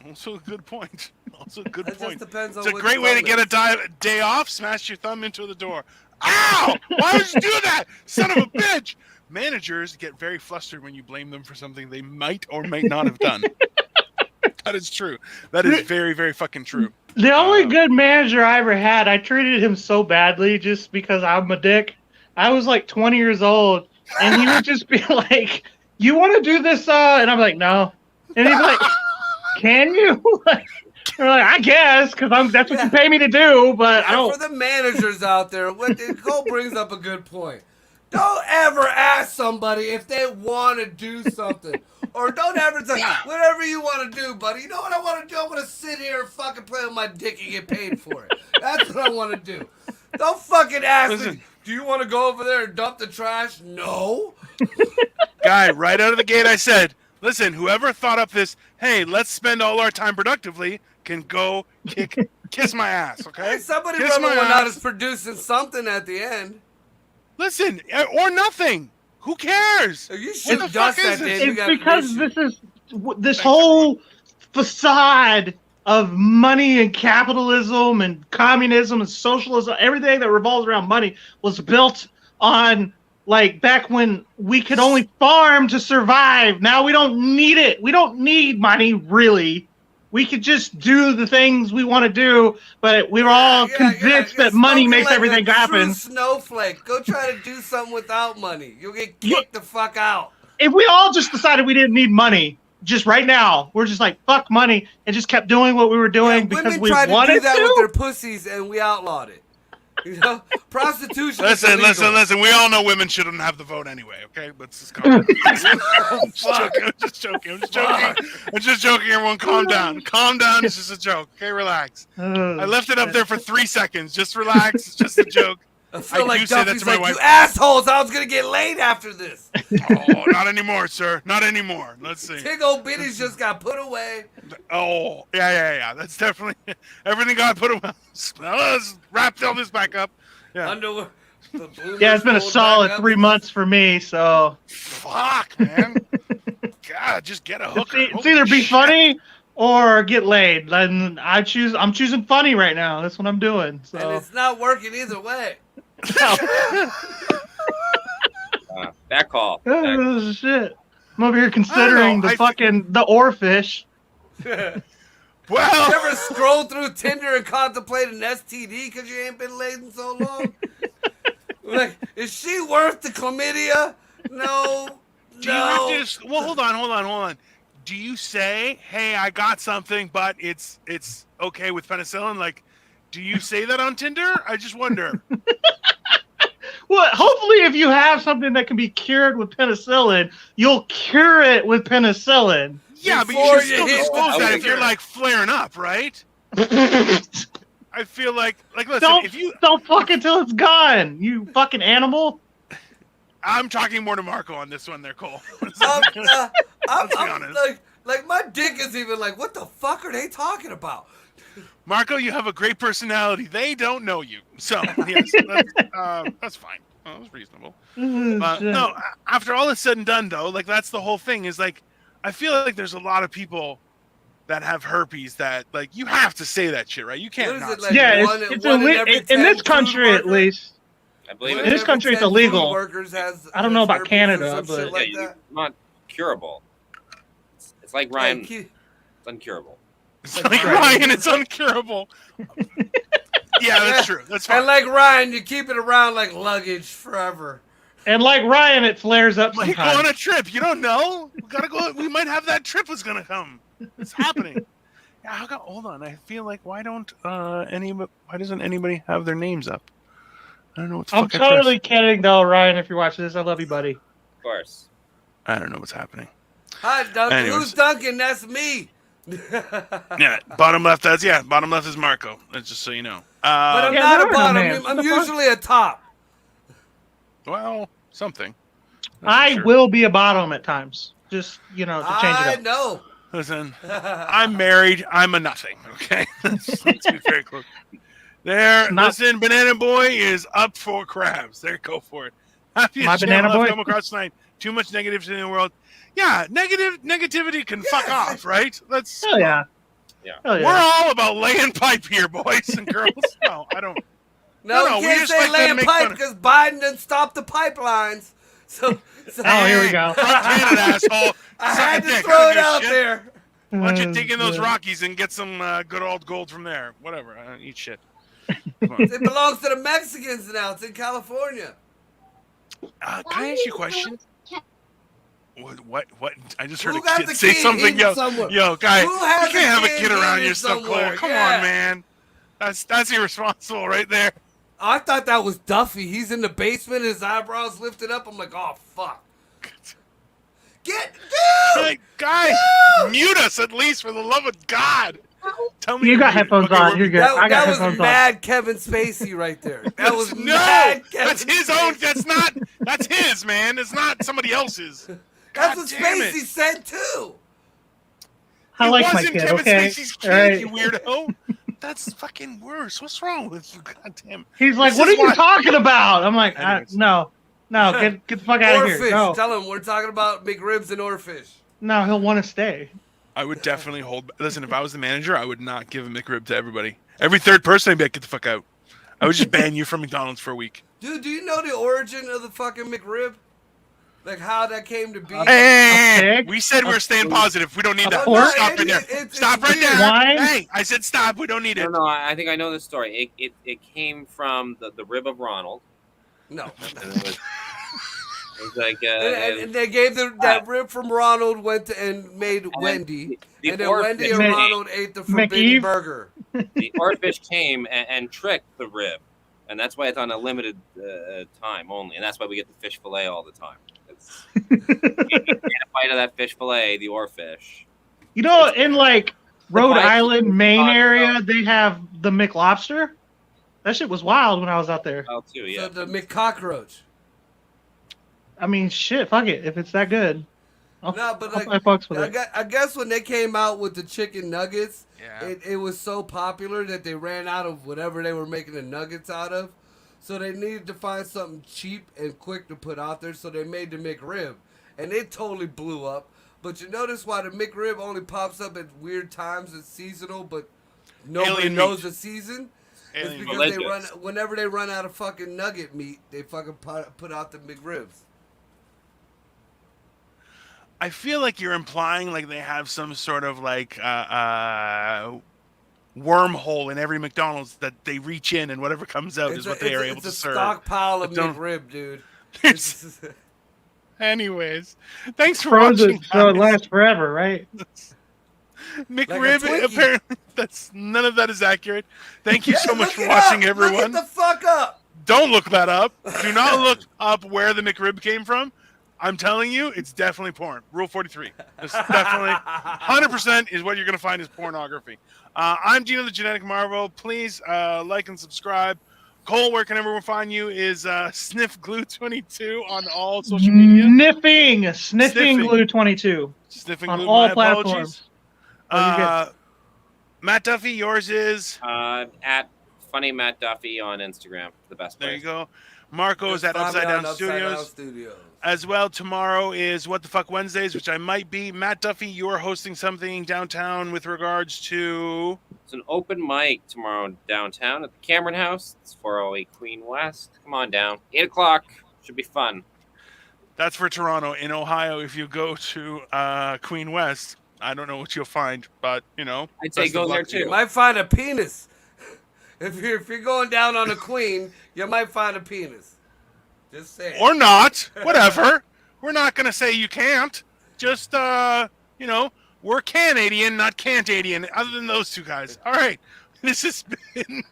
[SPEAKER 1] Also a good point. Also a good
[SPEAKER 4] It just
[SPEAKER 1] point.
[SPEAKER 4] depends on
[SPEAKER 1] It's a
[SPEAKER 4] which
[SPEAKER 1] great way to
[SPEAKER 4] thumb
[SPEAKER 1] get a day off. Smash your thumb into the door. Ow! Why would you do that, son of a bitch? Managers get very flustered when you blame them for something they might or might not have done. That is true. That is very, very fucking true.
[SPEAKER 3] The only good manager I ever had, I treated him so badly just because I'm a dick. I was like 20 years old, and he would just be like, "You want to do this?" And I'm like, "No." And he's like, "Can you?" We're like, "I guess, because that's what you pay me to do." But I
[SPEAKER 4] And for
[SPEAKER 3] don't.
[SPEAKER 4] the managers out there, Cole brings up a good point. Don't ever ask somebody if they want to do something. Or don't ever say, whatever you want to do, buddy. You know what I want to do? I want to sit here and fucking play with my dick and get paid for it. That's what I want to do. Don't fucking ask
[SPEAKER 1] Listen.
[SPEAKER 4] me, do you want to go over there and dump the trash? No.
[SPEAKER 1] Guy, right out of the gate, I said, listen, whoever thought up this, hey, let's spend all our time productively, can go kiss my ass, okay?
[SPEAKER 4] Hey, somebody
[SPEAKER 1] Kiss
[SPEAKER 4] rubbing
[SPEAKER 1] my
[SPEAKER 4] one out
[SPEAKER 1] ass.
[SPEAKER 4] is producing something at the end.
[SPEAKER 1] Listen, or nothing. Who cares?
[SPEAKER 4] You
[SPEAKER 1] What
[SPEAKER 4] should
[SPEAKER 1] the
[SPEAKER 4] dust
[SPEAKER 1] fuck
[SPEAKER 4] that,
[SPEAKER 1] is it?
[SPEAKER 4] Dan. You
[SPEAKER 3] It's
[SPEAKER 4] got an
[SPEAKER 3] because
[SPEAKER 4] issue.
[SPEAKER 3] this whole facade of money and capitalism and communism and socialism, everything that revolves around money was built on like back when we could only farm to survive. Now we don't need it. We don't need money, really. We could just do the things we want to do, but we're all convinced that money
[SPEAKER 4] Smoking
[SPEAKER 3] makes
[SPEAKER 4] like
[SPEAKER 3] everything
[SPEAKER 4] a
[SPEAKER 3] happen.
[SPEAKER 4] True snowflake. Go try to do something without money. You'll get kicked the fuck out.
[SPEAKER 3] If we all just decided we didn't need money, just right now, we're just like, fuck money, and just kept doing what we were doing because
[SPEAKER 4] women
[SPEAKER 3] we
[SPEAKER 4] tried to
[SPEAKER 3] wanted
[SPEAKER 4] do that
[SPEAKER 3] to.
[SPEAKER 4] with their pussies, and we outled it. You know, prostitution. is
[SPEAKER 1] Listen,
[SPEAKER 4] illegal.
[SPEAKER 1] listen. We all know women shouldn't have the vote anyway, okay? Let's just calm down. I'm just joking. I'm just joking. Everyone calm down. Calm down. It's just a joke. Okay, relax. I left it up there for 3 seconds. Just relax. It's just a joke.
[SPEAKER 4] I feel
[SPEAKER 1] I
[SPEAKER 4] like
[SPEAKER 1] do say that
[SPEAKER 4] Duffy's
[SPEAKER 1] to my
[SPEAKER 4] like,
[SPEAKER 1] wife.
[SPEAKER 4] you assholes, I was gonna get laid after this.
[SPEAKER 1] Oh, not anymore, sir. Not anymore. Let's see.
[SPEAKER 4] Tig old bitties just got put away.
[SPEAKER 1] Oh, yeah. That's definitely everything got put away. Now let's wrap all this back up. Yeah.
[SPEAKER 4] Underwear. The bloomers
[SPEAKER 3] Yeah, it's been a
[SPEAKER 4] rolled
[SPEAKER 3] solid
[SPEAKER 4] back up.
[SPEAKER 3] 3 months for me. So
[SPEAKER 1] Fuck, man. God, just get a hooker.
[SPEAKER 3] it's either be funny or get laid. And I'm choosing funny right now. That's what I'm doing.
[SPEAKER 4] And
[SPEAKER 3] So
[SPEAKER 4] it's not working either way.
[SPEAKER 5] That call.
[SPEAKER 3] oh, shit. I'm over here considering
[SPEAKER 1] know,
[SPEAKER 3] the oarfish.
[SPEAKER 4] You
[SPEAKER 1] Well,
[SPEAKER 4] ever scroll through Tinder and contemplate an STD because you ain't been laid in so long? Like, is she worth the chlamydia? No.
[SPEAKER 1] do you have to just, well, hold on. Do you say, hey, I got something, but it's okay with penicillin? Like, do you say that on Tinder? I just wonder.
[SPEAKER 3] Well, hopefully, if you have something that can be cured with penicillin, you'll cure it with penicillin.
[SPEAKER 1] Yeah, but
[SPEAKER 4] Before
[SPEAKER 1] you should
[SPEAKER 4] you
[SPEAKER 1] still
[SPEAKER 4] hit
[SPEAKER 1] disclose that if
[SPEAKER 4] Tinder.
[SPEAKER 1] you're like flaring up, right? I feel like listen,
[SPEAKER 3] don't
[SPEAKER 1] if you,
[SPEAKER 3] don't fuck it till it's gone. You fucking animal.
[SPEAKER 1] I'm talking more to Marco on this one there, Cole.
[SPEAKER 4] I'm
[SPEAKER 1] Let's be honest.
[SPEAKER 4] like my dick is even like, what the fuck are they talking about?
[SPEAKER 1] Marco, you have a great personality. They don't know you. So, yes, that's fine. Oh, that was reasonable. No, after all is said and done, though, like, that's the whole thing is, like, I feel like there's a lot of people that have herpes that, like, you have to say that shit, right? You can't
[SPEAKER 4] What is
[SPEAKER 1] not
[SPEAKER 4] it,
[SPEAKER 1] say
[SPEAKER 4] like,
[SPEAKER 3] Yeah,
[SPEAKER 4] one-
[SPEAKER 3] it's
[SPEAKER 4] one in every
[SPEAKER 3] in
[SPEAKER 4] 10
[SPEAKER 3] this
[SPEAKER 4] food
[SPEAKER 3] country at
[SPEAKER 4] workers?
[SPEAKER 3] least.
[SPEAKER 5] I believe
[SPEAKER 3] In
[SPEAKER 5] it.
[SPEAKER 3] this
[SPEAKER 5] is.
[SPEAKER 3] country, it's
[SPEAKER 4] Every 10
[SPEAKER 3] illegal.
[SPEAKER 4] food workers has,
[SPEAKER 3] I don't know about
[SPEAKER 4] herpes or
[SPEAKER 3] Canada,
[SPEAKER 4] some
[SPEAKER 3] but-
[SPEAKER 4] shit like
[SPEAKER 5] Yeah,
[SPEAKER 4] that.
[SPEAKER 5] it's not curable. It's like Ryan.
[SPEAKER 4] Like,
[SPEAKER 5] It's uncurable.
[SPEAKER 1] It's like Ryan, it's uncurable. Yeah, that's true. That's fine.
[SPEAKER 4] and like Ryan, you keep it around like luggage forever.
[SPEAKER 3] And like Ryan, it flares up
[SPEAKER 1] Like, go
[SPEAKER 3] sometimes.
[SPEAKER 1] on a trip. You don't know. We gotta go. We might have that trip was gonna come. It's happening. Yeah, hold on. I feel like why doesn't anybody have their names up? I don't know what's
[SPEAKER 3] I'm
[SPEAKER 1] fucking
[SPEAKER 3] totally kidding, though, Ryan. If you're watching this, I love you, buddy.
[SPEAKER 5] Of course.
[SPEAKER 1] I don't know what's happening.
[SPEAKER 4] Hi, Duncan.
[SPEAKER 1] Anyways.
[SPEAKER 4] Who's Duncan? That's me.
[SPEAKER 1] Yeah, bottom left. Bottom left is Marco. That's just so you know.
[SPEAKER 4] But I'm
[SPEAKER 3] Yeah,
[SPEAKER 4] not
[SPEAKER 3] there
[SPEAKER 4] a
[SPEAKER 3] are no
[SPEAKER 4] bottom.
[SPEAKER 3] names.
[SPEAKER 4] I'm
[SPEAKER 3] What the fuck?
[SPEAKER 4] usually a top.
[SPEAKER 1] Well, something. That's for
[SPEAKER 3] I
[SPEAKER 1] sure.
[SPEAKER 3] will be a bottom at times. Just, to change
[SPEAKER 4] I
[SPEAKER 3] it up.
[SPEAKER 4] know.
[SPEAKER 1] Listen, I'm married. I'm a nothing. Okay, let's be very close. There, listen, Banana Boy is up for crabs. There, go for it. Happiest
[SPEAKER 3] My
[SPEAKER 1] channel
[SPEAKER 3] Banana
[SPEAKER 1] I've
[SPEAKER 3] Boy?
[SPEAKER 1] come across tonight. Too much negativity in the world. Yeah, negativity can fuck off, right? Let's.
[SPEAKER 3] Hell yeah.
[SPEAKER 5] Yeah.
[SPEAKER 3] Hell
[SPEAKER 1] We're
[SPEAKER 3] yeah.
[SPEAKER 1] all about laying pipe here, boys and girls. No, I don't.
[SPEAKER 4] No,
[SPEAKER 1] No,
[SPEAKER 4] you
[SPEAKER 1] we
[SPEAKER 4] can't
[SPEAKER 1] just
[SPEAKER 4] say
[SPEAKER 1] like to
[SPEAKER 4] laying
[SPEAKER 1] make
[SPEAKER 4] pipe
[SPEAKER 1] fun of-
[SPEAKER 4] because Biden didn't stop the pipelines. So
[SPEAKER 3] Oh, here we go.
[SPEAKER 1] Front Canada, asshole.
[SPEAKER 4] I
[SPEAKER 1] Suck
[SPEAKER 4] had
[SPEAKER 1] a
[SPEAKER 4] to
[SPEAKER 1] dick.
[SPEAKER 4] throw
[SPEAKER 1] I don't
[SPEAKER 4] it
[SPEAKER 1] give a
[SPEAKER 4] out
[SPEAKER 1] shit.
[SPEAKER 4] there.
[SPEAKER 1] Why don't you dig in those
[SPEAKER 3] Yeah.
[SPEAKER 1] Rockies and get some good old gold from there? Whatever. I don't eat shit. Come on.
[SPEAKER 4] It belongs to the Mexicans now. It's in California.
[SPEAKER 1] Can I ask you a question? What? I just heard
[SPEAKER 4] Who
[SPEAKER 1] a
[SPEAKER 4] got
[SPEAKER 1] kid
[SPEAKER 4] the
[SPEAKER 1] say
[SPEAKER 4] kid
[SPEAKER 1] something.
[SPEAKER 4] hidden somewhere?
[SPEAKER 1] Yo, guy,
[SPEAKER 4] Who has
[SPEAKER 1] you can't
[SPEAKER 4] the
[SPEAKER 1] have a
[SPEAKER 4] kid
[SPEAKER 1] kid around
[SPEAKER 4] hidden
[SPEAKER 1] your stuff, Cole.
[SPEAKER 4] somewhere?
[SPEAKER 1] Come
[SPEAKER 4] Yeah.
[SPEAKER 1] on, man. That's irresponsible right there.
[SPEAKER 4] I thought that was Duffy. He's in the basement, his eyebrows lifted up. I'm like, oh, fuck. Dude!
[SPEAKER 1] Hey, guy, mute us at least for the love of God. Tell me
[SPEAKER 3] You got
[SPEAKER 1] you're
[SPEAKER 3] headphones
[SPEAKER 1] muted.
[SPEAKER 3] on. You're good. I
[SPEAKER 4] That
[SPEAKER 3] got
[SPEAKER 4] was
[SPEAKER 3] headphones on.
[SPEAKER 4] mad Kevin Spacey right there. That was
[SPEAKER 1] No,
[SPEAKER 4] mad Kevin
[SPEAKER 1] that's his own.
[SPEAKER 4] Spacey.
[SPEAKER 1] That's his, man. It's not somebody else's.
[SPEAKER 4] That's
[SPEAKER 1] God
[SPEAKER 4] what
[SPEAKER 1] damn it.
[SPEAKER 4] Spacey said, too.
[SPEAKER 3] I
[SPEAKER 1] It
[SPEAKER 3] like my
[SPEAKER 1] wasn't
[SPEAKER 3] kid,
[SPEAKER 1] Kevin
[SPEAKER 3] okay?
[SPEAKER 1] Spacey's kid,
[SPEAKER 3] All right.
[SPEAKER 1] you weirdo. That's fucking worse. What's wrong with you? God damn.
[SPEAKER 3] He's like,
[SPEAKER 1] This
[SPEAKER 3] what are
[SPEAKER 1] is
[SPEAKER 3] you
[SPEAKER 1] why-
[SPEAKER 3] talking about? I'm like,
[SPEAKER 1] Anyways.
[SPEAKER 3] no, get the fuck out of here.
[SPEAKER 4] Oarfish.
[SPEAKER 3] No,
[SPEAKER 4] Tell him we're talking about McRibs and Oarfish.
[SPEAKER 3] no, he'll want to stay.
[SPEAKER 1] I would definitely hold. Listen, if I was the manager, I would not give a McRib to everybody. Every third person, I'd be like, get the fuck out. I would just ban you from McDonald's for a week.
[SPEAKER 4] Dude, do you know the origin of the fucking McRib? Like how that came to be?
[SPEAKER 1] Hey,
[SPEAKER 3] pig?
[SPEAKER 1] we said we were staying positive. We don't need that.
[SPEAKER 3] pork?
[SPEAKER 1] Stop right there.
[SPEAKER 4] It's
[SPEAKER 1] Stop right
[SPEAKER 4] weird.
[SPEAKER 1] there.
[SPEAKER 3] Wine?
[SPEAKER 1] Hey, I said stop. We don't need it.
[SPEAKER 5] No, I think I know this story. It came from the rib of Ronald.
[SPEAKER 4] No.
[SPEAKER 5] And it was like
[SPEAKER 4] And they gave that rib from Ronald and made Wendy.
[SPEAKER 5] the
[SPEAKER 4] And then
[SPEAKER 5] Oarfish
[SPEAKER 4] Wendy and
[SPEAKER 5] came-
[SPEAKER 4] Ronald ate the forbidden
[SPEAKER 3] McEve?
[SPEAKER 4] burger.
[SPEAKER 5] the Oarfish came and tricked the rib, and that's why it's on a limited time only, and that's why we get the fish fillet all the time. It's, you get a bite of that fish fillet, the Oarfish.
[SPEAKER 3] You know, in like Rhode
[SPEAKER 5] Vikings
[SPEAKER 3] Island, Maine
[SPEAKER 5] talk
[SPEAKER 3] area,
[SPEAKER 5] about-
[SPEAKER 3] they have the McLobster. That shit was wild when I was out there.
[SPEAKER 5] Oh, too, yeah.
[SPEAKER 4] So the McCockroach.
[SPEAKER 3] I mean, shit, fuck it. If it's that good,
[SPEAKER 4] No, but like,
[SPEAKER 3] I fucks with it.
[SPEAKER 4] I guess when they came out with the chicken nuggets,
[SPEAKER 1] Yeah.
[SPEAKER 4] it was so popular that they ran out of whatever they were making the nuggets out of. So they needed to find something cheap and quick to put out there, so they made the McRib. And it totally blew up. But you notice why the McRib only pops up at weird times, it's seasonal, but nobody
[SPEAKER 1] Alien
[SPEAKER 4] knows
[SPEAKER 1] meat.
[SPEAKER 4] the season?
[SPEAKER 1] Alien
[SPEAKER 4] It's
[SPEAKER 1] meat.
[SPEAKER 4] because
[SPEAKER 5] Religious.
[SPEAKER 4] whenever they run out of fucking nugget meat, they fucking put out the McRibs.
[SPEAKER 1] I feel like you're implying like they have some sort of like wormhole in every McDonald's that they reach in and whatever comes out is what they are able to serve.
[SPEAKER 4] It's a stockpile of
[SPEAKER 1] But don't-
[SPEAKER 4] McRib, dude.
[SPEAKER 1] Anyways, thanks for
[SPEAKER 3] Frozen,
[SPEAKER 1] watching.
[SPEAKER 3] so it
[SPEAKER 1] guys.
[SPEAKER 3] lasts forever, right?
[SPEAKER 1] McRib,
[SPEAKER 4] Twinkie.
[SPEAKER 1] apparently, none of that is accurate. Thank you so much
[SPEAKER 4] Look
[SPEAKER 1] for
[SPEAKER 4] it
[SPEAKER 1] watching,
[SPEAKER 4] up.
[SPEAKER 1] everyone.
[SPEAKER 4] Look it the fuck up.
[SPEAKER 1] Don't look that up. Do not look up where the McRib came from. I'm telling you, it's definitely porn. Rule 43. It's definitely 100% is what you're going to find is pornography. I'm Gino the Genetic Marvel. Please like and subscribe. Cole, where can everyone find you? Is Sniff Glue 22 on all social media.
[SPEAKER 3] Sniffing Glue 22
[SPEAKER 1] Sniffing
[SPEAKER 3] on
[SPEAKER 1] Glue,
[SPEAKER 3] all
[SPEAKER 1] my
[SPEAKER 3] platforms.
[SPEAKER 1] apologies. Matt Duffy, yours is.
[SPEAKER 5] At Funny Matt Duffy on Instagram, the best
[SPEAKER 1] There
[SPEAKER 5] place.
[SPEAKER 1] you go. Marco's at
[SPEAKER 4] Find me
[SPEAKER 1] Upside
[SPEAKER 4] on
[SPEAKER 1] Down Studios.
[SPEAKER 4] Studios.
[SPEAKER 1] As well, tomorrow is What the Fuck Wednesdays, which I might be. Matt Duffy, you are hosting something downtown with regards to.
[SPEAKER 5] It's an open mic tomorrow downtown at the Cameron House. It's 408 Queen West. Come on down. 8 o'clock. Should be fun.
[SPEAKER 1] That's for Toronto. In Ohio, if you go to Queen West, I don't know what you'll find, but, you know.
[SPEAKER 5] I'd say
[SPEAKER 1] best
[SPEAKER 5] go
[SPEAKER 1] of
[SPEAKER 5] there
[SPEAKER 1] luck to
[SPEAKER 5] too.
[SPEAKER 4] You might find a penis. If you're going down on a queen, you might find a penis. Just saying.
[SPEAKER 1] Or not. Whatever. We're not going to say you can't. Just, you know, we're Canadian, not Cantadian, other than those two guys. All right. This has been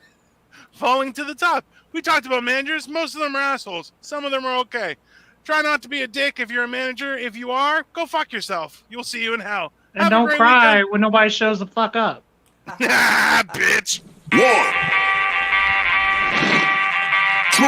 [SPEAKER 1] Falling to the Top. We talked about managers. Most of them are assholes. Some of them are okay. Try not to be a dick if you're a manager. If you are, go fuck yourself. You'll see you in hell.
[SPEAKER 3] And
[SPEAKER 1] Have a
[SPEAKER 3] don't
[SPEAKER 1] great
[SPEAKER 3] cry
[SPEAKER 1] weekend.
[SPEAKER 3] when nobody shows the fuck up.
[SPEAKER 1] Ah, bitch.
[SPEAKER 2] 1, 2,